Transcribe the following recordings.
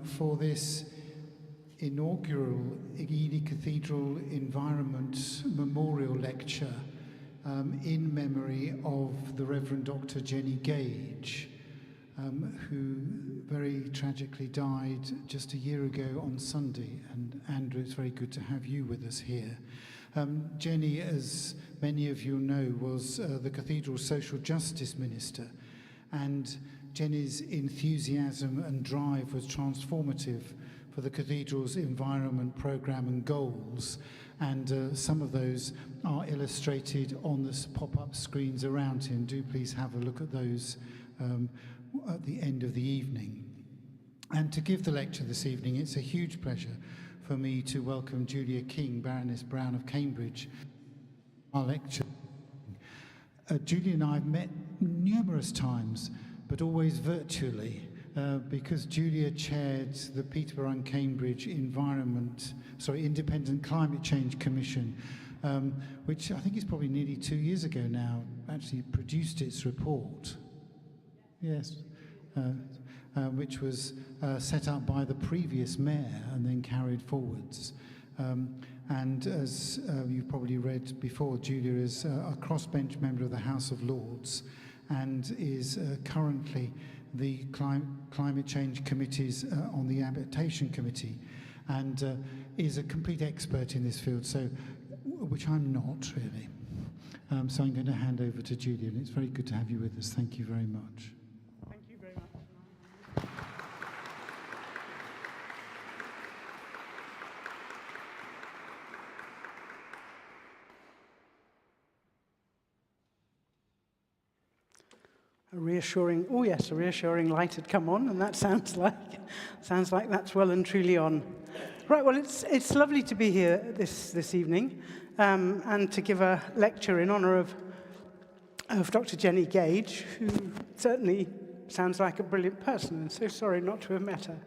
for this inaugural Ely Cathedral Environment Memorial Lecture in memory of the Reverend Dr. Jenny Gage, who very tragically died just a year ago on Sunday. And Andrew, it's very good to have you with us here. Jenny, as many of you know, was the Cathedral's Social Justice Minister, and Jenny's enthusiasm and drive was transformative for the Cathedral's environment programme and goals, and some of those are illustrated on the pop-up screens around him. Do please have a look at those at the end of the evening. And to give the lecture this evening, it's a huge pleasure for me to welcome Julia King, Baroness Brown of Cambridge, our lecture. Julia and I have met numerous times, but always virtually, because Julia chaired the Peterborough and Cambridge Independent Climate Change Commission, which I think is probably nearly 2 years ago now, actually produced its report. Yes. Which was set up by the previous mayor and then carried forwards. And as you've probably read before, Julia is a crossbench member of the House of Lords and is currently the Climate Change Committee's on the Adaptation Committee, and is a complete expert in this field, so which I'm not really. So I'm going to hand over to Julia, and it's very good to have you with us. Thank you very much. A reassuring light had come on, and that sounds like that's well and truly on. Right, well, it's lovely to be here this evening, and to give a lecture in honour of Dr. Jenny Gage, who certainly sounds like a brilliant person, and so sorry not to have met her.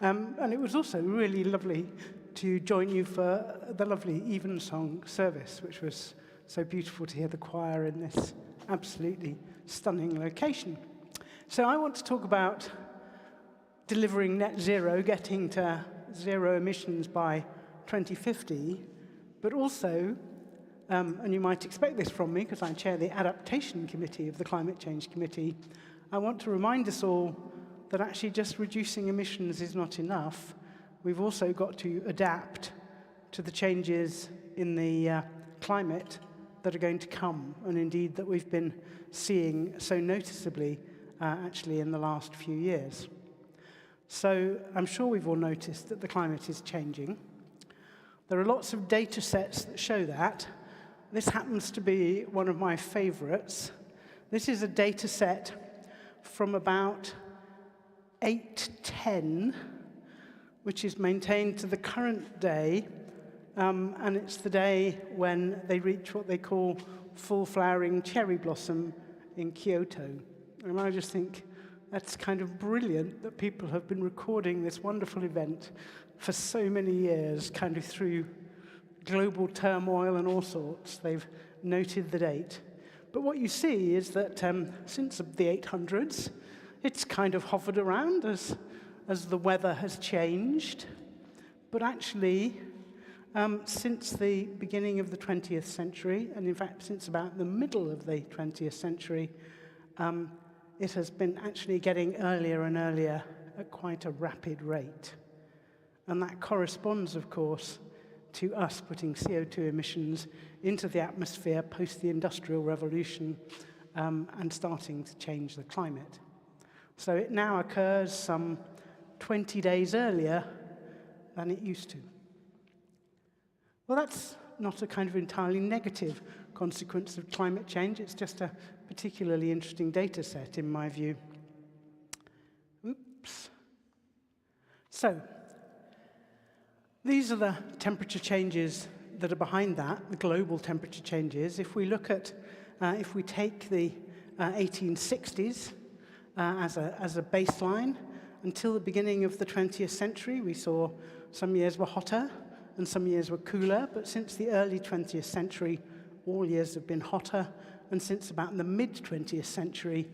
And it was also really lovely to join you for the lovely evensong service, which was so beautiful to hear the choir in this absolutely stunning location. So I want to talk about delivering net zero, getting to zero emissions by 2050, but also, and you might expect this from me because I chair the Adaptation Committee of the Climate Change Committee, I want to remind us all that actually just reducing emissions is not enough. We've also got to adapt to the changes in the climate that are going to come, and indeed that we've been seeing so noticeably actually in the last few years. So I'm sure we've all noticed that the climate is changing. There are lots of data sets that show that. This happens to be one of my favorites. This is a data set from about 810, which is maintained to the current day, and it's the day when they reach what they call full flowering cherry blossom in Kyoto. And I just think that's kind of brilliant that people have been recording this wonderful event for so many years, kind of through global turmoil and all sorts. They've noted the date. But what you see is that since the 800s, it's kind of hovered around as the weather has changed. But actually, since the beginning of the 20th century, and in fact since about the middle of the 20th century, it has been actually getting earlier and earlier at quite a rapid rate. And that corresponds, of course, to us putting CO2 emissions into the atmosphere post the Industrial Revolution and starting to change the climate. So it now occurs some 20 days earlier than it used to. Well, that's not a kind of entirely negative consequence of climate change. It's just a particularly interesting data set, in my view. Oops. So, these are the temperature changes that are behind that, the global temperature changes. If we look at, if we take the 1860s as a baseline, until the beginning of the 20th century, we saw some years were hotter and some years were cooler, but since the early 20th century, all years have been hotter, and since about the mid-20th century,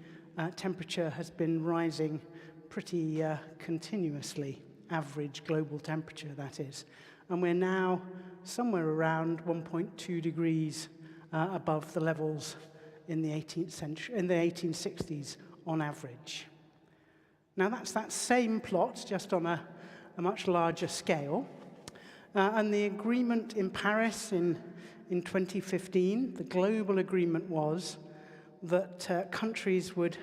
temperature has been rising pretty continuously, average global temperature, that is. And we're now somewhere around 1.2 degrees above the levels in the 18th century, in the 1860s on average. Now that's that same plot, just on a much larger scale. And the agreement in Paris in 2015, the global agreement was that countries would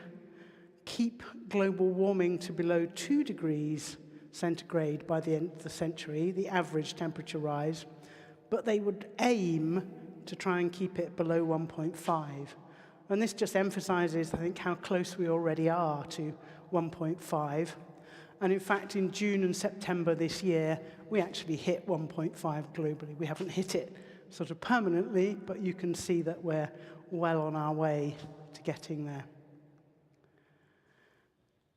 keep global warming to below 2 degrees centigrade by the end of the century, the average temperature rise, but they would aim to try and keep it below 1.5. And this just emphasizes, I think, how close we already are to 1.5. And in fact, in June and September this year, we actually hit 1.5 globally. We haven't hit it sort of permanently, but you can see that we're well on our way to getting there.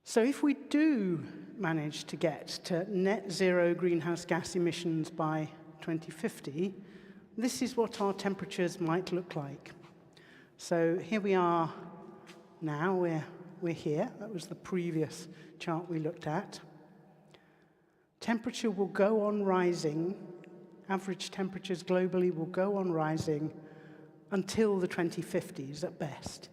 So if we do manage to get to net zero greenhouse gas emissions by 2050, this is what our temperatures might look like. So here we are now, we're here. That was the previous chart we looked at. Temperature will go on rising. Average temperatures globally will go on rising until the 2050s at best.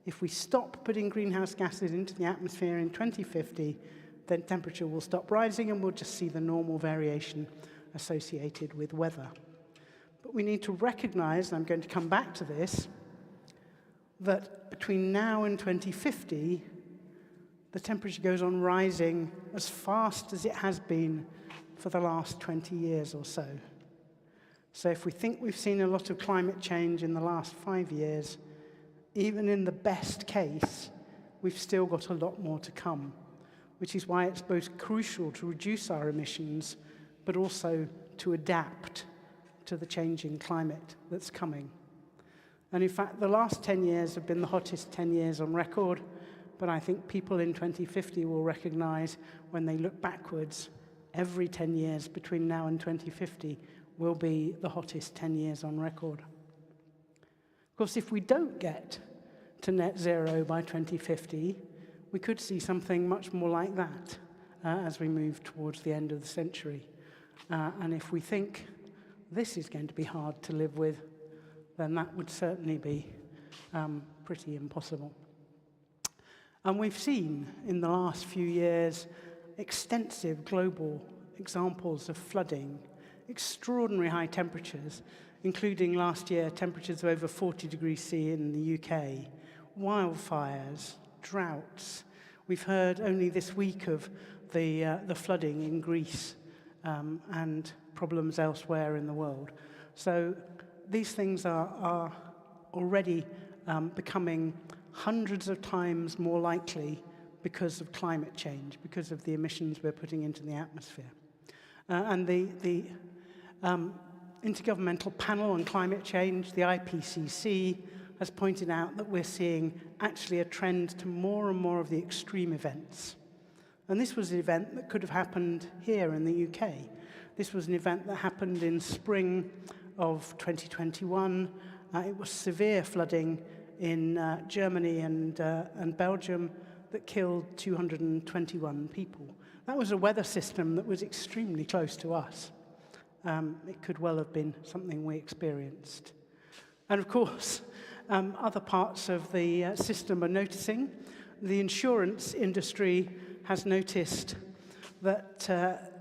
If we stop putting greenhouse gases into the atmosphere in 2050, then temperature will stop rising and we'll just see the normal variation associated with weather. But we need to recognize, and I'm going to come back to this, that between now and 2050, the temperature goes on rising as fast as it has been for the last 20 years or so. So if we think we've seen a lot of climate change in the last 5 years, even in the best case, we've still got a lot more to come, which is why it's both crucial to reduce our emissions, but also to adapt to the changing climate that's coming. And in fact, the last 10 years have been the hottest 10 years on record, but I think people in 2050 will recognize when they look backwards, every 10 years between now and 2050 will be the hottest 10 years on record. Of course, if we don't get to net zero by 2050, we could see something much more like that as we move towards the end of the century. And if we think this is going to be hard to live with, then that would certainly be pretty impossible. And we've seen in the last few years extensive global examples of flooding, extraordinary high temperatures, including last year temperatures of over 40 degrees C in the UK, wildfires, droughts. We've heard only this week of the flooding in Greece and problems elsewhere in the world. So these things are already becoming hundreds of times more likely because of climate change, because of the emissions we're putting into the atmosphere. And the Intergovernmental Panel on Climate Change, the IPCC, has pointed out that we're seeing actually a trend to more and more of the extreme events. And this was an event that could have happened here in the UK. This was an event that happened in spring of 2021. It was severe flooding in Germany and Belgium that killed 221 people. That was a weather system that was extremely close to us. It could well have been something we experienced. And of course, other parts of the system are noticing. The insurance industry has noticed that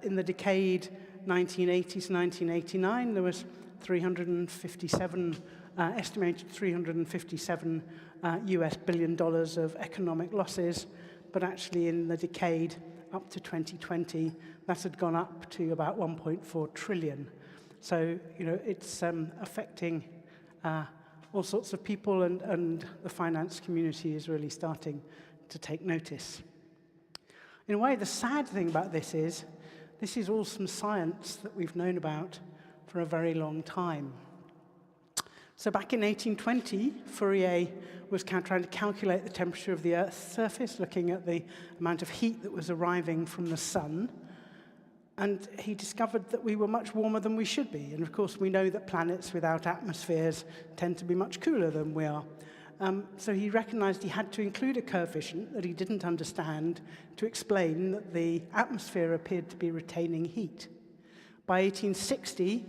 in the decade 1980 to 1989, there was estimated $357 US billion of economic losses, but actually in the decade up to 2020, that had gone up to about 1.4 trillion. So, you know, it's affecting all sorts of people, and the finance community is really starting to take notice. In a way, the sad thing about this is all some science that we've known about for a very long time. So back in 1820, FREng was trying to calculate the temperature of the Earth's surface, looking at the amount of heat that was arriving from the sun. And he discovered that we were much warmer than we should be. And of course, we know that planets without atmospheres tend to be much cooler than we are. So he recognized he had to include a coefficient that he didn't understand to explain that the atmosphere appeared to be retaining heat. By 1860,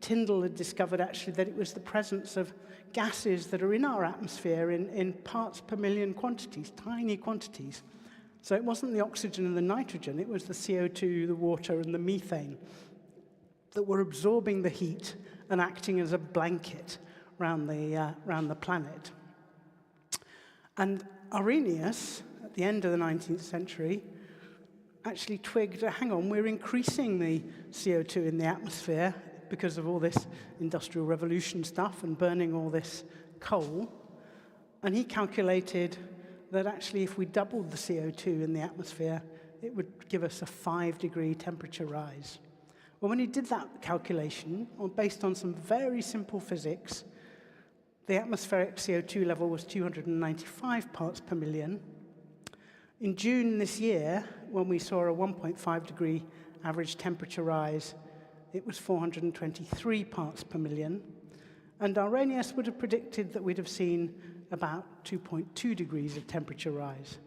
Tyndall had discovered actually that it was the presence of gases that are in our atmosphere in parts per million quantities, tiny quantities. So it wasn't the oxygen and the nitrogen, it was the CO2, the water, and the methane that were absorbing the heat and acting as a blanket around the planet. And Arrhenius, at the end of the 19th century, actually twigged, hang on, we're increasing the CO2 in the atmosphere because of all this industrial revolution stuff and burning all this coal. And he calculated that actually if we doubled the CO2 in the atmosphere, it would give us a 5-degree temperature rise. Well, when he did that calculation, based on some very simple physics, the atmospheric CO2 level was 295 parts per million. In June this year, when we saw a 1.5-degree average temperature rise, it was 423 parts per million. And Arrhenius would have predicted that we'd have seen about 2.2 degrees of temperature rise.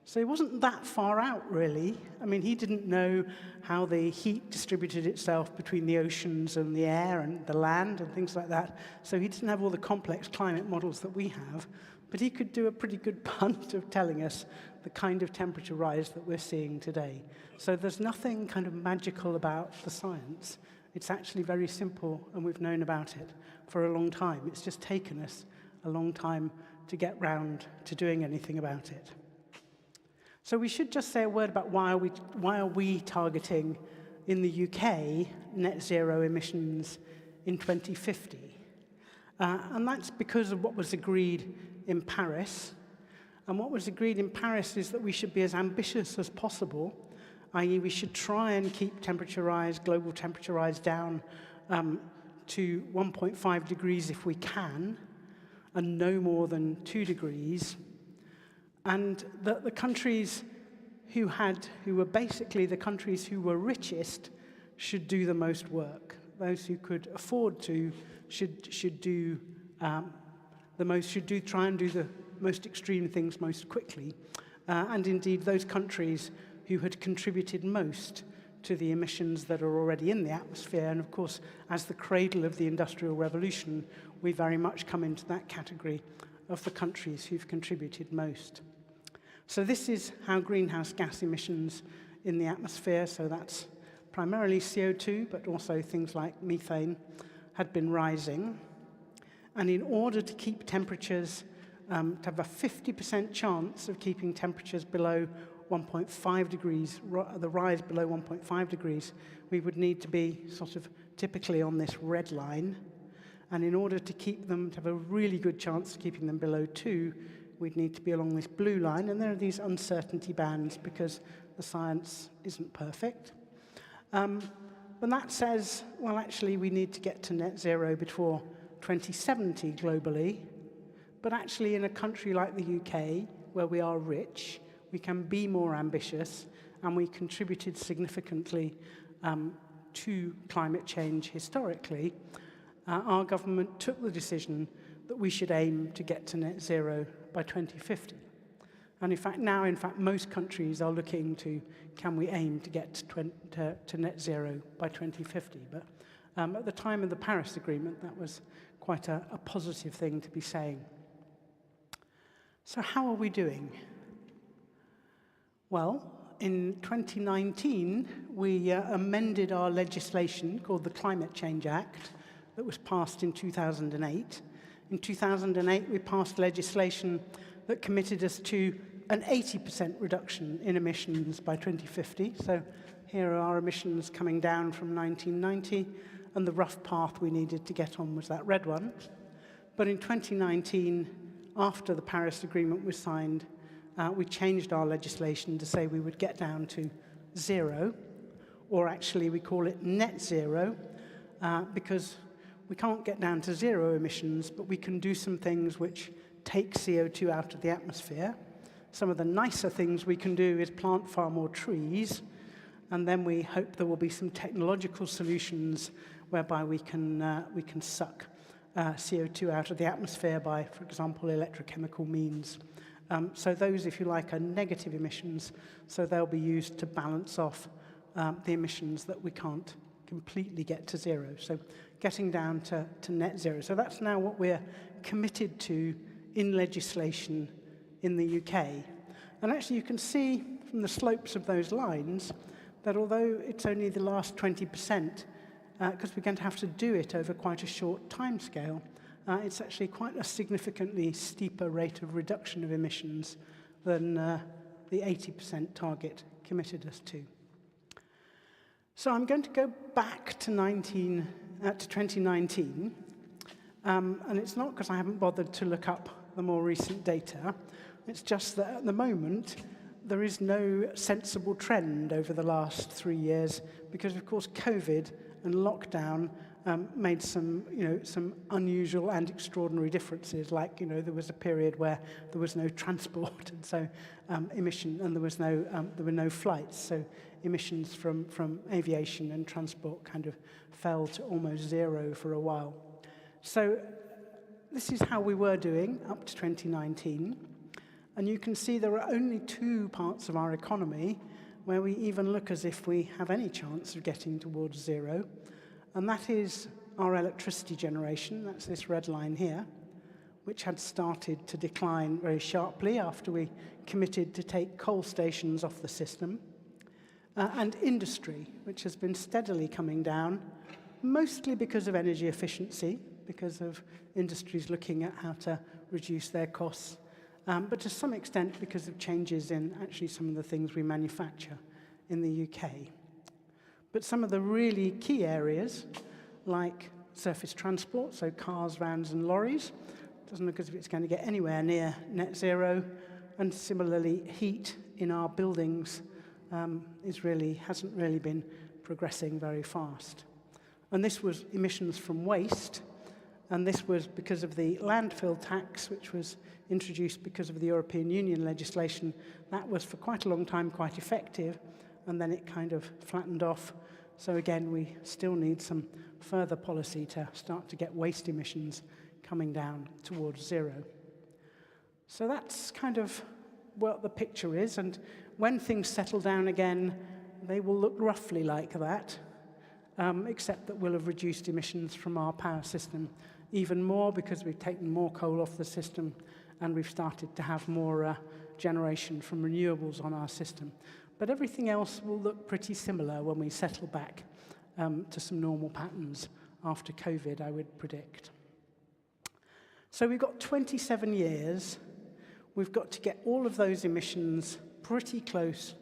So he wasn't that far out, really. I mean, he didn't know how the heat distributed itself between the oceans and the air and the land and things like that. So he didn't have all the complex climate models that we have. But he could do a pretty good punt of telling us the kind of temperature rise that we're seeing today. So there's nothing kind of magical about the science. It's actually very simple, and we've known about it for a long time. It's just taken us a long time to get round to doing anything about it. So we should just say a word about why are we targeting in the UK net zero emissions in 2050. And that's because of what was agreed in Paris. And what was agreed in Paris is that we should be as ambitious as possible, i.e. we should try and keep temperature rise, global temperature rise down to 1.5 degrees if we can, and no more than 2 degrees. And that the countries who were basically the countries who were richest should do the most work. Those who could afford to should try and do the most extreme things most quickly. And indeed, those countries who had contributed most to the emissions that are already in the atmosphere. And of course, as the cradle of the Industrial Revolution, we very much come into that category of the countries who've contributed most. So this is how greenhouse gas emissions in the atmosphere, so that's primarily CO2, but also things like methane, had been rising. And in order to keep temperatures, to have a 50% chance of keeping temperatures below 1.5 degrees, the rise below 1.5 degrees, we would need to be sort of typically on this red line. And in order to keep them, to have a really good chance of keeping them below 2, we'd need to be along this blue line. And there are these uncertainty bands because the science isn't perfect. But that says, well, actually, we need to get to net zero before 2070 globally. But actually, in a country like the UK, where we are rich, we can be more ambitious, and we contributed significantly to climate change historically. Our government took the decision that we should aim to get to net zero by 2050. And in fact, most countries are looking to, can we aim to get to net zero by 2050? But at the time of the Paris Agreement, that was quite a positive thing to be saying. So how are we doing? Well, in 2019, we amended our legislation called the Climate Change Act that was passed in 2008. In 2008, we passed legislation that committed us to an 80% reduction in emissions by 2050. So here are our emissions coming down from 1990, and the rough path we needed to get on was that red one. But in 2019, after the Paris Agreement was signed, we changed our legislation to say we would get down to zero, or actually we call it net zero, because we can't get down to zero emissions, but we can do some things which take CO2 out of the atmosphere. Some of the nicer things we can do is plant far more trees, and then we hope there will be some technological solutions whereby we can suck CO2 out of the atmosphere by, for example, electrochemical means. So those, if you like, are negative emissions, so they'll be used to balance off the emissions that we can't completely get to zero. So getting down to net zero. So that's now what we're committed to in legislation in the UK. And actually you can see from the slopes of those lines that although it's only the last 20%, because we're going to have to do it over quite a short time scale, it's actually quite a significantly steeper rate of reduction of emissions than the 80% target committed us to. So I'm going to go back to 2019, and it's not because I haven't bothered to look up the more recent data. It's just that at the moment, there is no sensible trend over the last 3 years because, of course, COVID and lockdown made some unusual and extraordinary differences. Like, there was a period where there was no transport, and so there were no flights. So emissions from aviation and transport kind of fell to almost zero for a while. So this is how we were doing up to 2019. And you can see there are only 2 parts of our economy where we even look as if we have any chance of getting towards zero. And that is our electricity generation. That's this red line here, which had started to decline very sharply after we committed to take coal stations off the system. And industry, which has been steadily coming down, mostly because of energy efficiency, because of industries looking at how to reduce their costs, but to some extent because of changes in actually some of the things we manufacture in the UK. But some of the really key areas, like surface transport, so cars, vans, and lorries, doesn't look as if it's going to get anywhere near net zero, and similarly, heat in our buildings hasn't really been progressing very fast. And this was emissions from waste, and this was because of the landfill tax, which was introduced because of the European Union legislation. That was for quite a long time quite effective, and then it kind of flattened off. So again, we still need some further policy to start to get waste emissions coming down towards zero. So that's kind of what the picture is, and when things settle down again, they will look roughly like that, except that we'll have reduced emissions from our power system even more because we've taken more coal off the system and we've started to have more generation from renewables on our system. But everything else will look pretty similar when we settle back to some normal patterns after COVID, I would predict. So we've got 27 years. We've got to get all of those emissions pretty close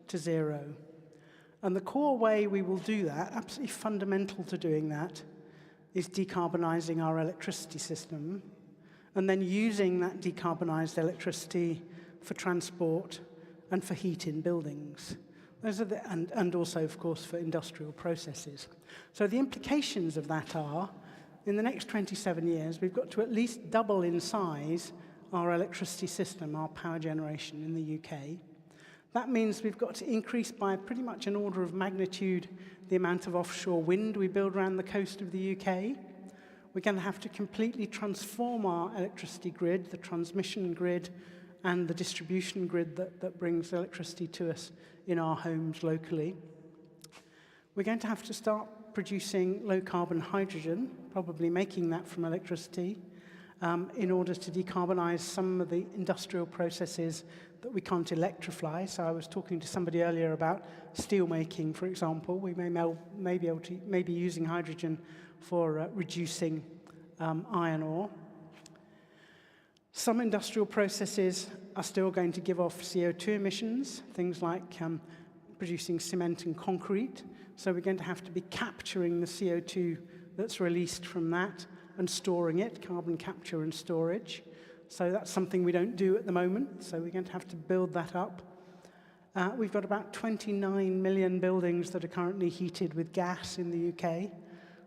to zero. And the core way we will do that, absolutely fundamental to doing that, is decarbonising our electricity system and then using that decarbonised electricity for transport and for heat in buildings. Those are and also, of course, for industrial processes. So the implications of that are, in the next 27 years, we've got to at least double in size our electricity system, our power generation in the UK. That means we've got to increase by pretty much an order of magnitude the amount of offshore wind we build around the coast of the UK. We're going to have to completely transform our electricity grid, the transmission grid, and the distribution grid that brings electricity to us in our homes locally. We're going to have to start producing low-carbon hydrogen, probably making that from electricity, in order to decarbonize some of the industrial processes that we can't electrify. So I was talking to somebody earlier about steel making, for example. We may be using hydrogen for reducing iron ore. Some industrial processes are still going to give off CO2 emissions, things like producing cement and concrete. So we're going to have to be capturing the CO2 that's released from that and storing it, carbon capture and storage. So that's something we don't do at the moment, so we're going to have to build that up. We've got about 29 million buildings that are currently heated with gas in the UK.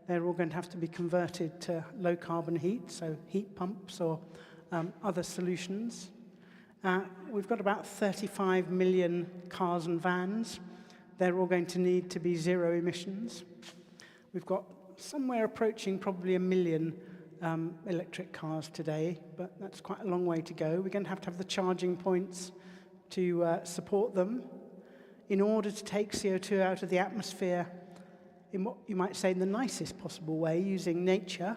They're all going to have to be converted to low-carbon heat, so heat pumps or other solutions. We've got about 35 million cars and vans. They're all going to need to be zero emissions. We've got somewhere approaching probably 1 million electric cars today, but that's quite a long way to go. We're going to have the charging points to support them. In order to take CO2 out of the atmosphere in what you might say in the nicest possible way, using nature,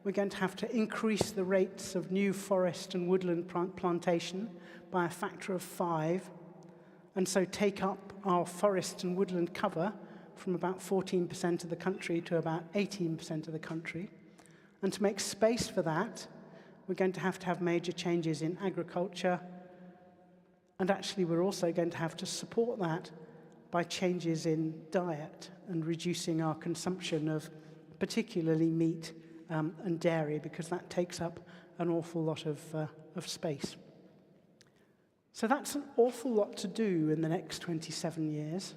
we're going to have to increase the rates of new forest and woodland plantation by a factor of 5, and so take up our forest and woodland cover from about 14% of the country to about 18% of the country. And to make space for that, we're going to have major changes in agriculture, and actually we're also going to have to support that by changes in diet and reducing our consumption of particularly meat and dairy, because that takes up an awful lot of space. So that's an awful lot to do in the next 27 years.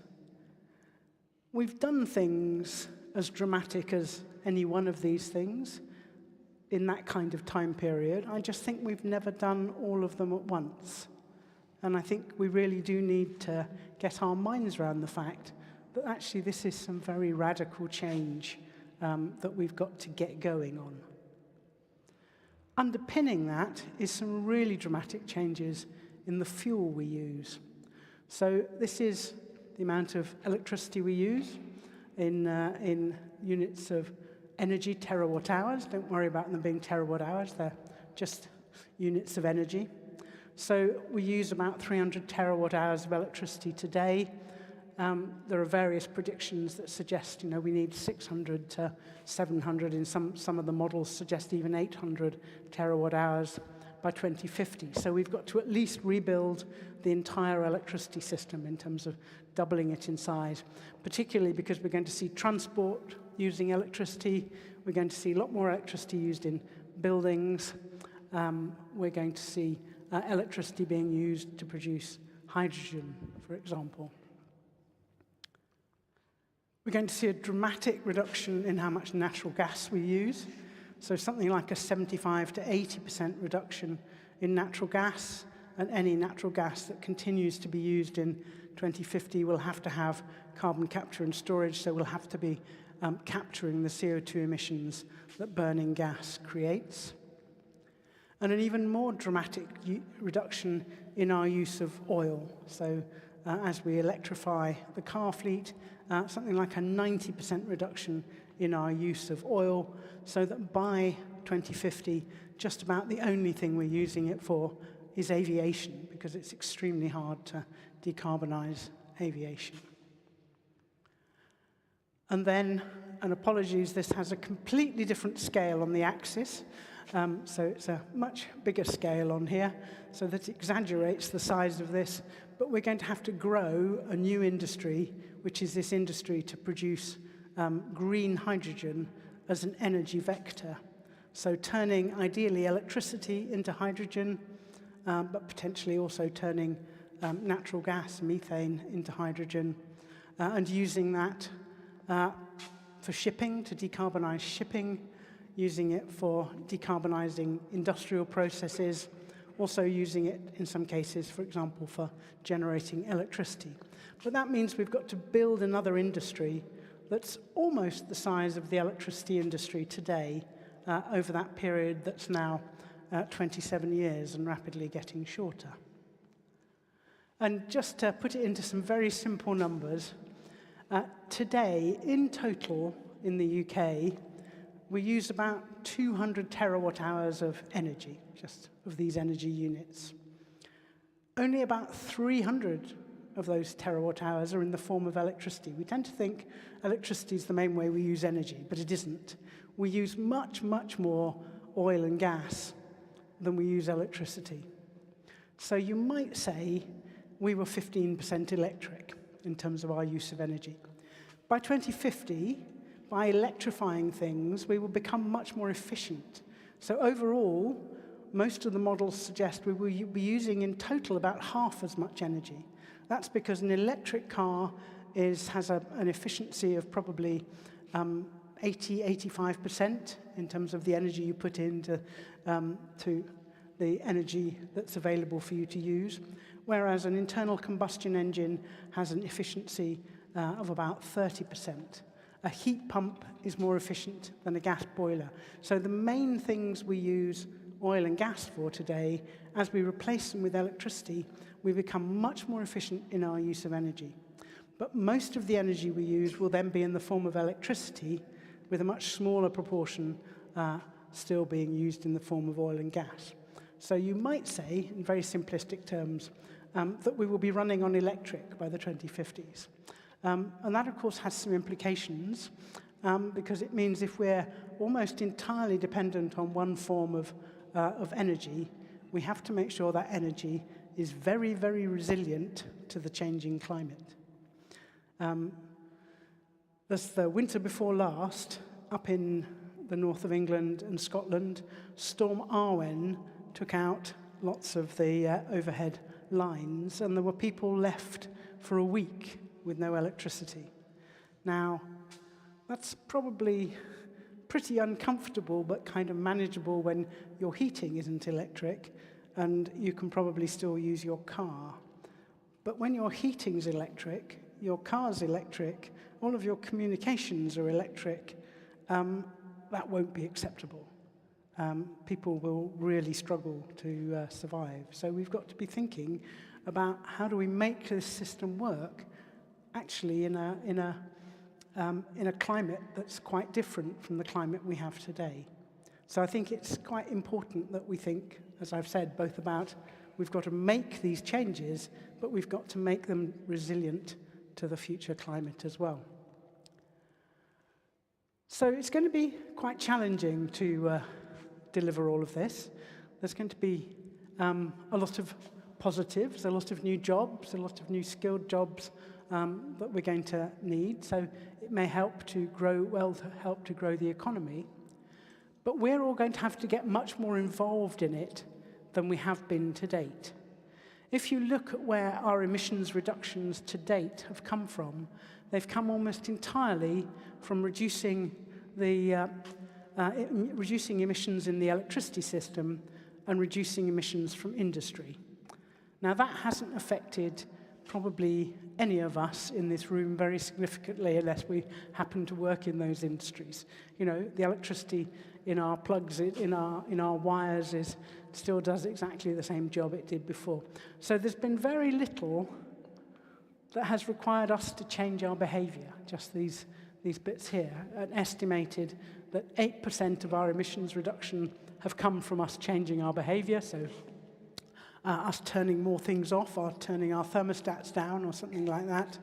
We've done things as dramatic as any one of these things in that kind of time period. I just think we've never done all of them at once. And I think we really do need to get our minds around the fact that actually this is some very radical change that we've got to get going on. Underpinning that is some really dramatic changes in the fuel we use. So this is the amount of electricity we use in units of energy, terawatt hours. Don't worry about them being terawatt hours, they're just units of energy. So we use about 300 terawatt hours of electricity today. There are various predictions that suggest, we need 600 to 700, in some of the models suggest even 800 terawatt hours by 2050. So we've got to at least rebuild the entire electricity system in terms of doubling it in size, particularly because we're going to see transport using electricity. We're going to see a lot more electricity used in buildings. We're going to see electricity being used to produce hydrogen, for example. We're going to see a dramatic reduction in how much natural gas we use. So something like a 75 to 80% reduction in natural gas, and any natural gas that continues to be used in 2050 will have to have carbon capture and storage, so we'll have to be capturing the CO2 emissions that burning gas creates. And an even more dramatic reduction in our use of oil. So as we electrify the car fleet, something like a 90% reduction in our use of oil, so that by 2050, just about the only thing we're using it for is aviation, because it's extremely hard to decarbonize aviation. And then, and apologies, this has a completely different scale on the axis. So it's a much bigger scale on here, so that exaggerates the size of this. But we're going to have to grow a new industry, which is this industry to produce green hydrogen as an energy vector. So turning, ideally, electricity into hydrogen, but potentially also turning natural gas, methane, into hydrogen, and using that for shipping, to decarbonize shipping, using it for decarbonizing industrial processes, also using it in some cases, for example, for generating electricity. But that means we've got to build another industry that's almost the size of the electricity industry today over that period that's now 27 years and rapidly getting shorter. And just to put it into some very simple numbers, today, in total, in the UK, we use about 200 terawatt hours of energy, just of these energy units. Only about 300 of those terawatt hours are in the form of electricity. We tend to think electricity is the main way we use energy, but it isn't. We use much, much more oil and gas than we use electricity. So you might say we were 15% electric in terms of our use of energy. By 2050, by electrifying things, we will become much more efficient. So overall, most of the models suggest we will be using in total about half as much energy. That's because an electric car has an efficiency of probably 80–85% in terms of the energy you put into to the energy that's available for you to use, whereas an internal combustion engine has an efficiency of about 30%. a heat pump is more efficient than a gas boiler. So the main things we use oil and gas for today, as we replace them with electricity, we become much more efficient in our use of energy. But most of the energy we use will then be in the form of electricity, with a much smaller proportion still being used in the form of oil and gas. So you might say, in very simplistic terms, that we will be running on electric by the 2050s. And that, of course, has some implications, because it means if we're almost entirely dependent on one form of energy, we have to make sure that energy is very, very resilient to the changing climate. There's the winter before last, up in the north of England and Scotland, Storm Arwen took out lots of the overhead lines, and there were people left for a week with no electricity. Now, that's probably pretty uncomfortable, but kind of manageable when your heating isn't electric, and you can probably still use your car. But when your heating's electric, your car's electric, all of your communications are electric, that won't be acceptable. People will really struggle to survive. So we've got to be thinking about how do we make this system work actually in a climate that's quite different from the climate we have today. So I think it's quite important that we think, as I've said, both about we've got to make these changes, but we've got to make them resilient to the future climate as well. So it's going to be quite challenging to deliver all of this. There's going to be a lot of positives, a lot of new jobs, a lot of new skilled jobs that we're going to need. So it may help to grow the economy. But we're all going to have to get much more involved in it than we have been to date. If you look at where our emissions reductions to date have come from, they've come almost entirely from reducing emissions in the electricity system and reducing emissions from industry. Now, that hasn't affected probably any of us in this room very significantly unless we happen to work in those industries. You know, the electricity in our plugs, in our wires still does exactly the same job it did before. So there's been very little that has required us to change our behavior, just these bits here. And estimated that 8% of our emissions reduction have come from us changing our behavior, so us turning more things off, or turning our thermostats down, or something like that.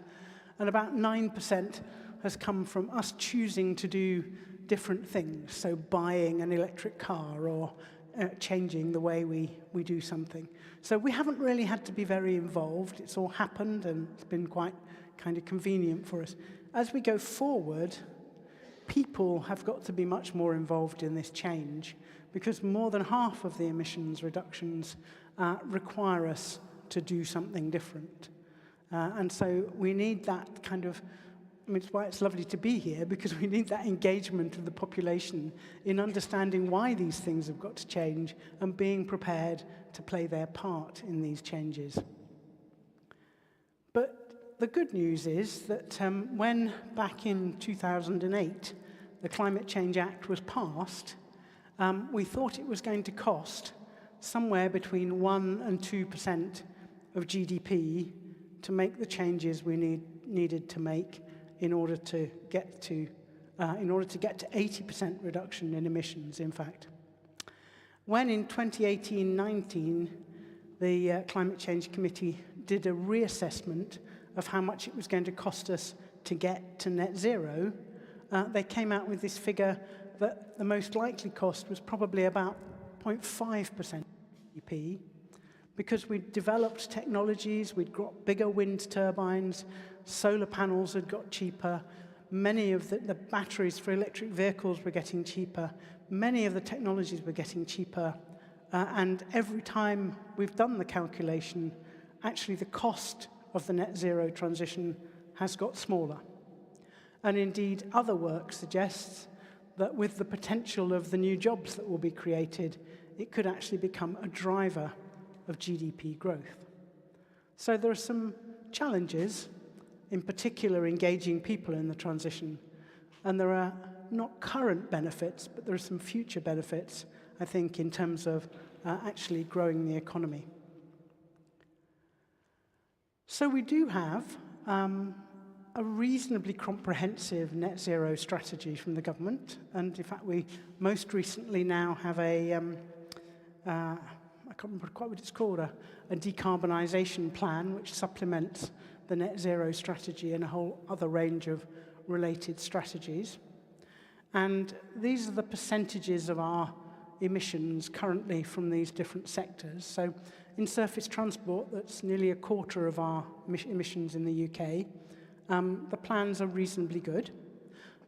And about 9% has come from us choosing to do different things, so buying an electric car or changing the way we do something. So we haven't really had to be very involved. It's all happened, and it's been quite kind of convenient for us. As we go forward, people have got to be much more involved in this change, because more than half of the emissions reductions require us to do something different. And so we need that kind of, I mean, it's why it's lovely to be here, because we need that engagement of the population in understanding why these things have got to change and being prepared to play their part in these changes. But the good news is that when back in 2008 the Climate Change Act was passed, we thought it was going to cost somewhere between 1 and 2% of GDP to make the changes we needed to make in order to get to 80% reduction in emissions, in fact. When in 2018-19 the Climate Change Committee did a reassessment of how much it was going to cost us to get to net zero, they came out with this figure that the most likely cost was probably about 0.5% GDP, because we'd developed technologies, we'd got bigger wind turbines, solar panels had got cheaper, many of the batteries for electric vehicles were getting cheaper, many of the technologies were getting cheaper, and every time we've done the calculation, actually the cost of the net zero transition has got smaller. And indeed, other work suggests that with the potential of the new jobs that will be created, it could actually become a driver of GDP growth. So there are some challenges, in particular engaging people in the transition, And there are not current benefits, but there are some future benefits, I think, in terms of actually growing the economy. So we do have a reasonably comprehensive net zero strategy from the government. And in fact, we most recently now have a, I can't remember quite what it's called, a decarbonisation plan, which supplements the net zero strategy and a whole other range of related strategies. And these are the percentages of our emissions currently from these different sectors. So in surface transport, that's nearly a quarter of our emissions in the UK. The plans are reasonably good.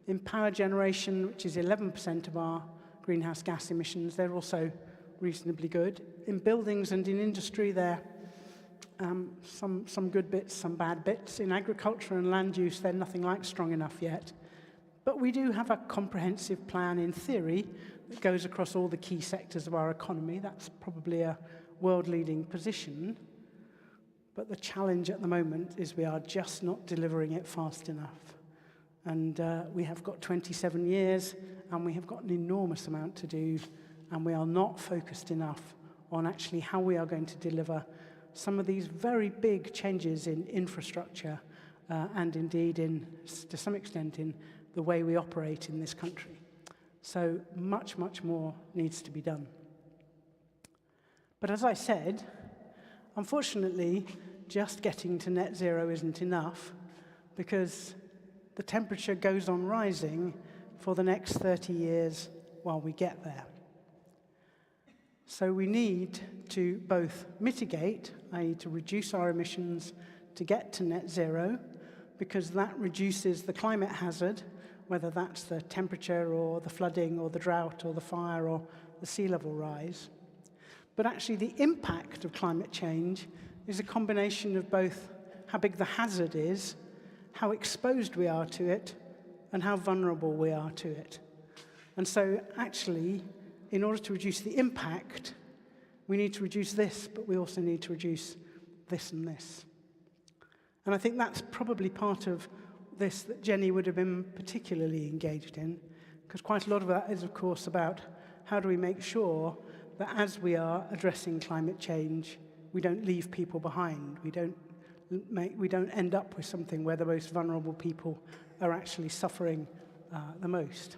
In power generation, which is 11% of our greenhouse gas emissions, they're also reasonably good. In buildings and in industry, they're some good bits, some bad bits. In agriculture and land use, they're nothing like strong enough yet. But we do have a comprehensive plan in theory that goes across all the key sectors of our economy. That's probably a world-leading position. But the challenge at the moment is we are just not delivering it fast enough. And we have got 27 years, and we have got an enormous amount to do, and we are not focused enough on actually how we are going to deliver some of these very big changes in infrastructure and indeed, to some extent, in the way we operate in this country. So much, much more needs to be done. But as I said, unfortunately, just getting to net zero isn't enough, because the temperature goes on rising for the next 30 years while we get there. So we need to both mitigate, i.e. to reduce our emissions to get to net zero, because that reduces the climate hazard, whether that's the temperature or the flooding or the drought or the fire or the sea level rise. But actually the impact of climate change is a combination of both how big the hazard is, how exposed we are to it, and how vulnerable we are to it. And so actually, in order to reduce the impact, we need to reduce this, but we also need to reduce this and this. And I think that's probably part of this that Jenny would have been particularly engaged in, because quite a lot of that is, of course, about how do we make sure that as we are addressing climate change, we don't leave people behind. We don't end up with something where the most vulnerable people are actually suffering the most.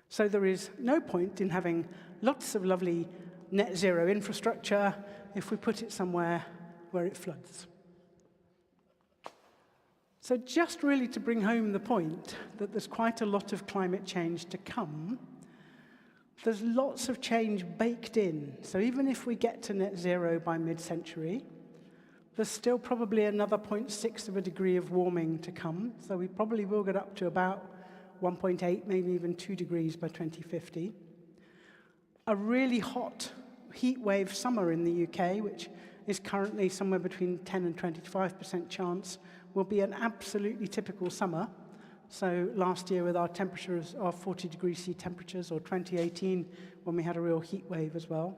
So there is no point in having lots of lovely net zero infrastructure if we put it somewhere where it floods. So just really to bring home the point that there's quite a lot of climate change to come, there's lots of change baked in. So even if we get to net zero by mid-century, there's still probably another 0.6 of a degree of warming to come. So we probably will get up to about 1.8, maybe even 2 degrees by 2050. A really hot heat wave summer in the UK, which is currently somewhere between 10 and 25% chance, will be an absolutely typical summer. So last year with our temperatures, our 40 degrees C temperatures, or 2018 when we had a real heat wave as well.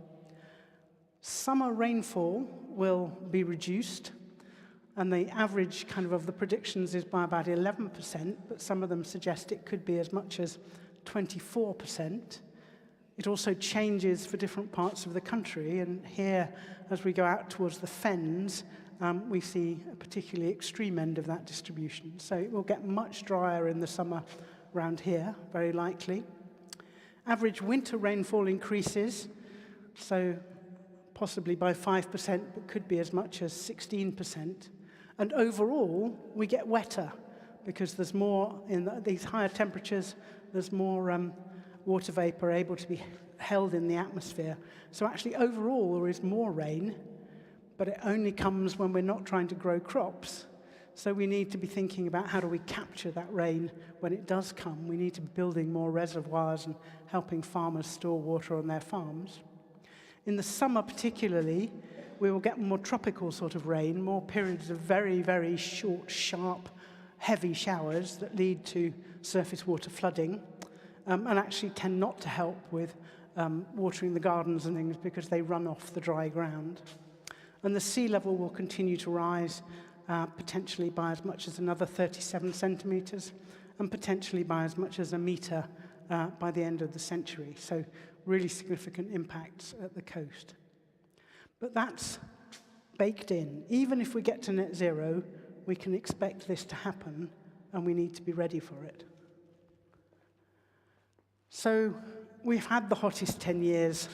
Summer rainfall will be reduced, and the average of the predictions is by about 11%, but some of them suggest it could be as much as 24%. It also changes for different parts of the country, and here, as we go out towards the fens, we see a particularly extreme end of that distribution. So it will get much drier in the summer around here, very likely. Average winter rainfall increases, so possibly by 5%, but could be as much as 16%. And overall, we get wetter, because there's more, in these higher temperatures, there's more water vapor able to be held in the atmosphere. So actually, overall, there is more rain, but it only comes when we're not trying to grow crops. So we need to be thinking about how do we capture that rain when it does come. We need to be building more reservoirs and helping farmers store water on their farms. In the summer particularly, we will get more tropical sort of rain, more periods of very, very short, sharp, heavy showers that lead to surface water flooding, and actually tend not to help with watering the gardens and things because they run off the dry ground. And the sea level will continue to rise, potentially by as much as another 37 centimetres, and potentially by as much as 1 metre by the end of the century. So really significant impacts at the coast. But that's baked in. Even if we get to net zero, we can expect this to happen, and we need to be ready for it. So we've had the hottest 10 years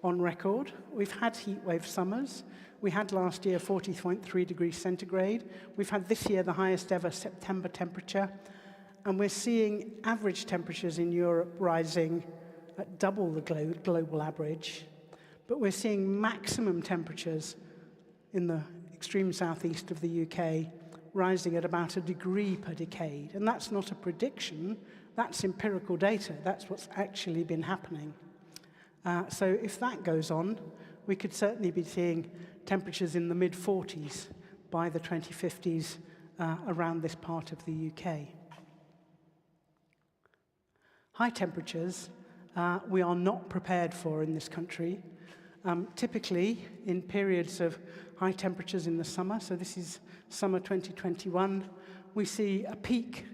on record. We've had heat wave summers. We had last year 40.3 degrees centigrade. We've had this year the highest ever September temperature. And we're seeing average temperatures in Europe rising at double the global average. But we're seeing maximum temperatures in the extreme southeast of the UK rising at about 1 degree per decade. And that's not a prediction, that's empirical data. That's what's actually been happening. So if that goes on, we could certainly be seeing temperatures in the mid-40s by the 2050s around this part of the UK. High temperatures we are not prepared for in this country. Typically, in periods of high temperatures in the summer, so this is summer 2021, we see a peak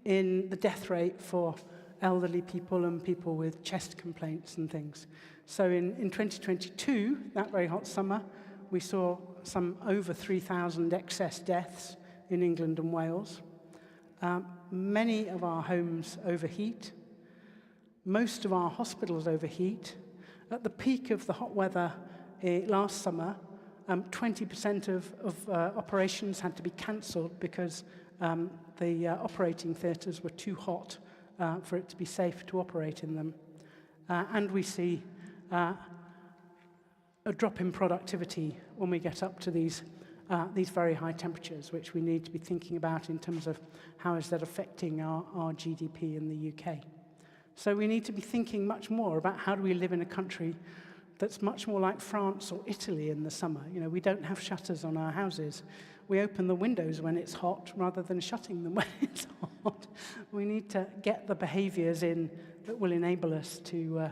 in the death rate for elderly people and people with chest complaints and things. So in 2022, that very hot summer, we saw some over 3,000 excess deaths in England and Wales. Many of our homes overheat. Most of our hospitals overheat. At the peak of the hot weather last summer, 20% of operations had to be cancelled because the operating theatres were too hot for it to be safe to operate in them. And we see a drop in productivity when we get up to these very high temperatures, which we need to be thinking about in terms of how is that affecting our GDP in the UK. So we need to be thinking much more about how do we live in a country that's much more like France or Italy in the summer. You know, we don't have shutters on our houses. We open the windows when it's hot rather than shutting them when it's hot. We need to get the behaviours in that will enable us to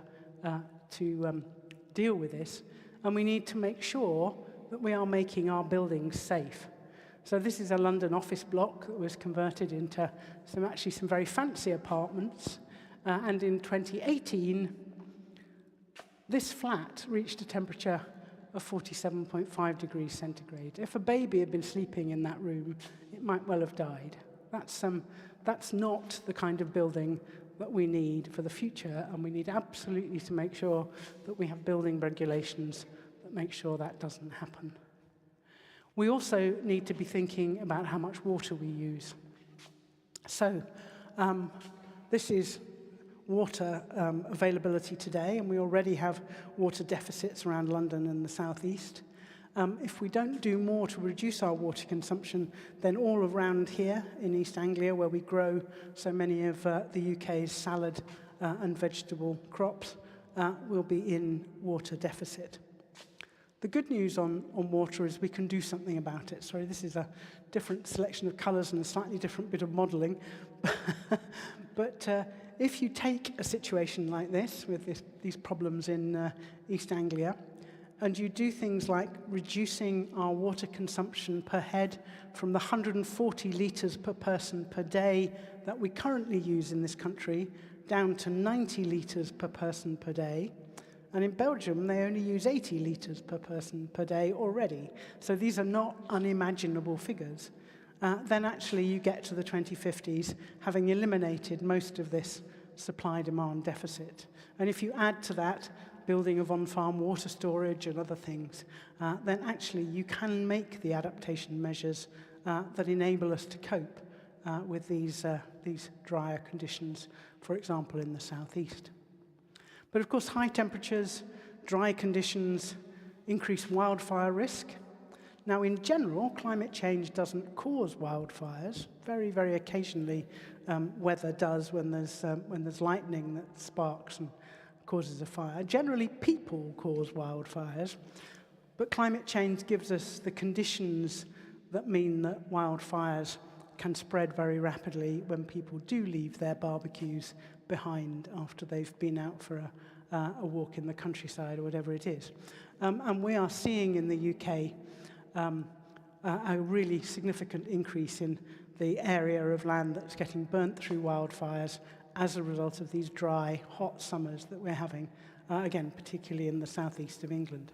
deal with this. And we need to make sure that we are making our buildings safe. So this is a London office block that was converted into some very fancy apartments. And in 2018, this flat reached a temperature of 47.5 degrees centigrade. If a baby had been sleeping in that room, it might well have died. That's not the kind of building that we need for the future, and we need absolutely to make sure that we have building regulations that make sure that doesn't happen. We also need to be thinking about how much water we use. So this is water availability today, and we already have water deficits around London and the southeast. If we don't do more to reduce our water consumption, then all around here in East Anglia, where we grow so many of the UK's salad and vegetable crops, will be in water deficit. The good news on water is we can do something about it. Sorry, this is a different selection of colours and a slightly different bit of modelling. But if you take a situation like this, with these problems in East Anglia, and you do things like reducing our water consumption per head from the 140 litres per person per day that we currently use in this country down to 90 litres per person per day. And in Belgium, they only use 80 litres per person per day already. So these are not unimaginable figures. Then actually you get to the 2050s having eliminated most of this supply-demand deficit. And if you add to that building of on-farm water storage and other things, then actually you can make the adaptation measures that enable us to cope with these drier conditions, for example, in the southeast. But of course, high temperatures, dry conditions increase wildfire risk. Now, in general, climate change doesn't cause wildfires. Very, very occasionally, weather does when there's lightning that sparks and causes a fire. Generally, people cause wildfires, but climate change gives us the conditions that mean that wildfires can spread very rapidly when people do leave their barbecues behind after they've been out for a walk in the countryside or whatever it is. And we are seeing in the UK a really significant increase in the area of land that's getting burnt through wildfires as a result of these dry, hot summers that we're having, again, particularly in the southeast of England.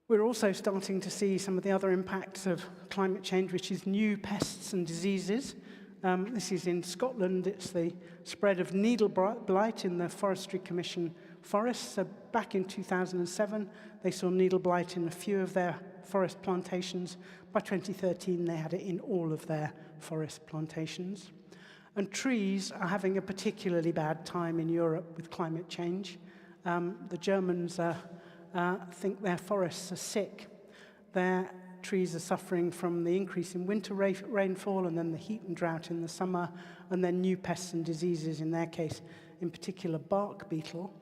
We're also starting to see some of the other impacts of climate change, which is new pests and diseases. This is in Scotland. It's the spread of needle blight in the Forestry Commission forests. So back in 2007, they saw needle blight in a few of their forest plantations. By 2013, they had it in all of their forest plantations. And trees are having a particularly bad time in Europe with climate change. The Germans think their forests are sick. Their trees are suffering from the increase in winter rainfall and then the heat and drought in the summer, and then new pests and diseases, in their case, in particular bark beetle.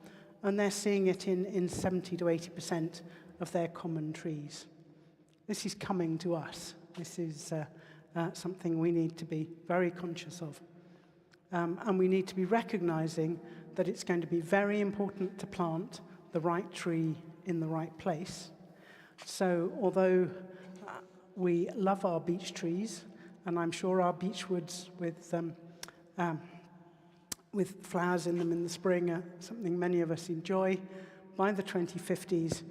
And they're seeing it in 70 to 80% of their common trees. This is coming to us. This is something we need to be very conscious of. And we need to be recognizing that it's going to be very important to plant the right tree in the right place. So although we love our beech trees, and I'm sure our beechwoods with flowers in them in the spring are something many of us enjoy, by the 2050s,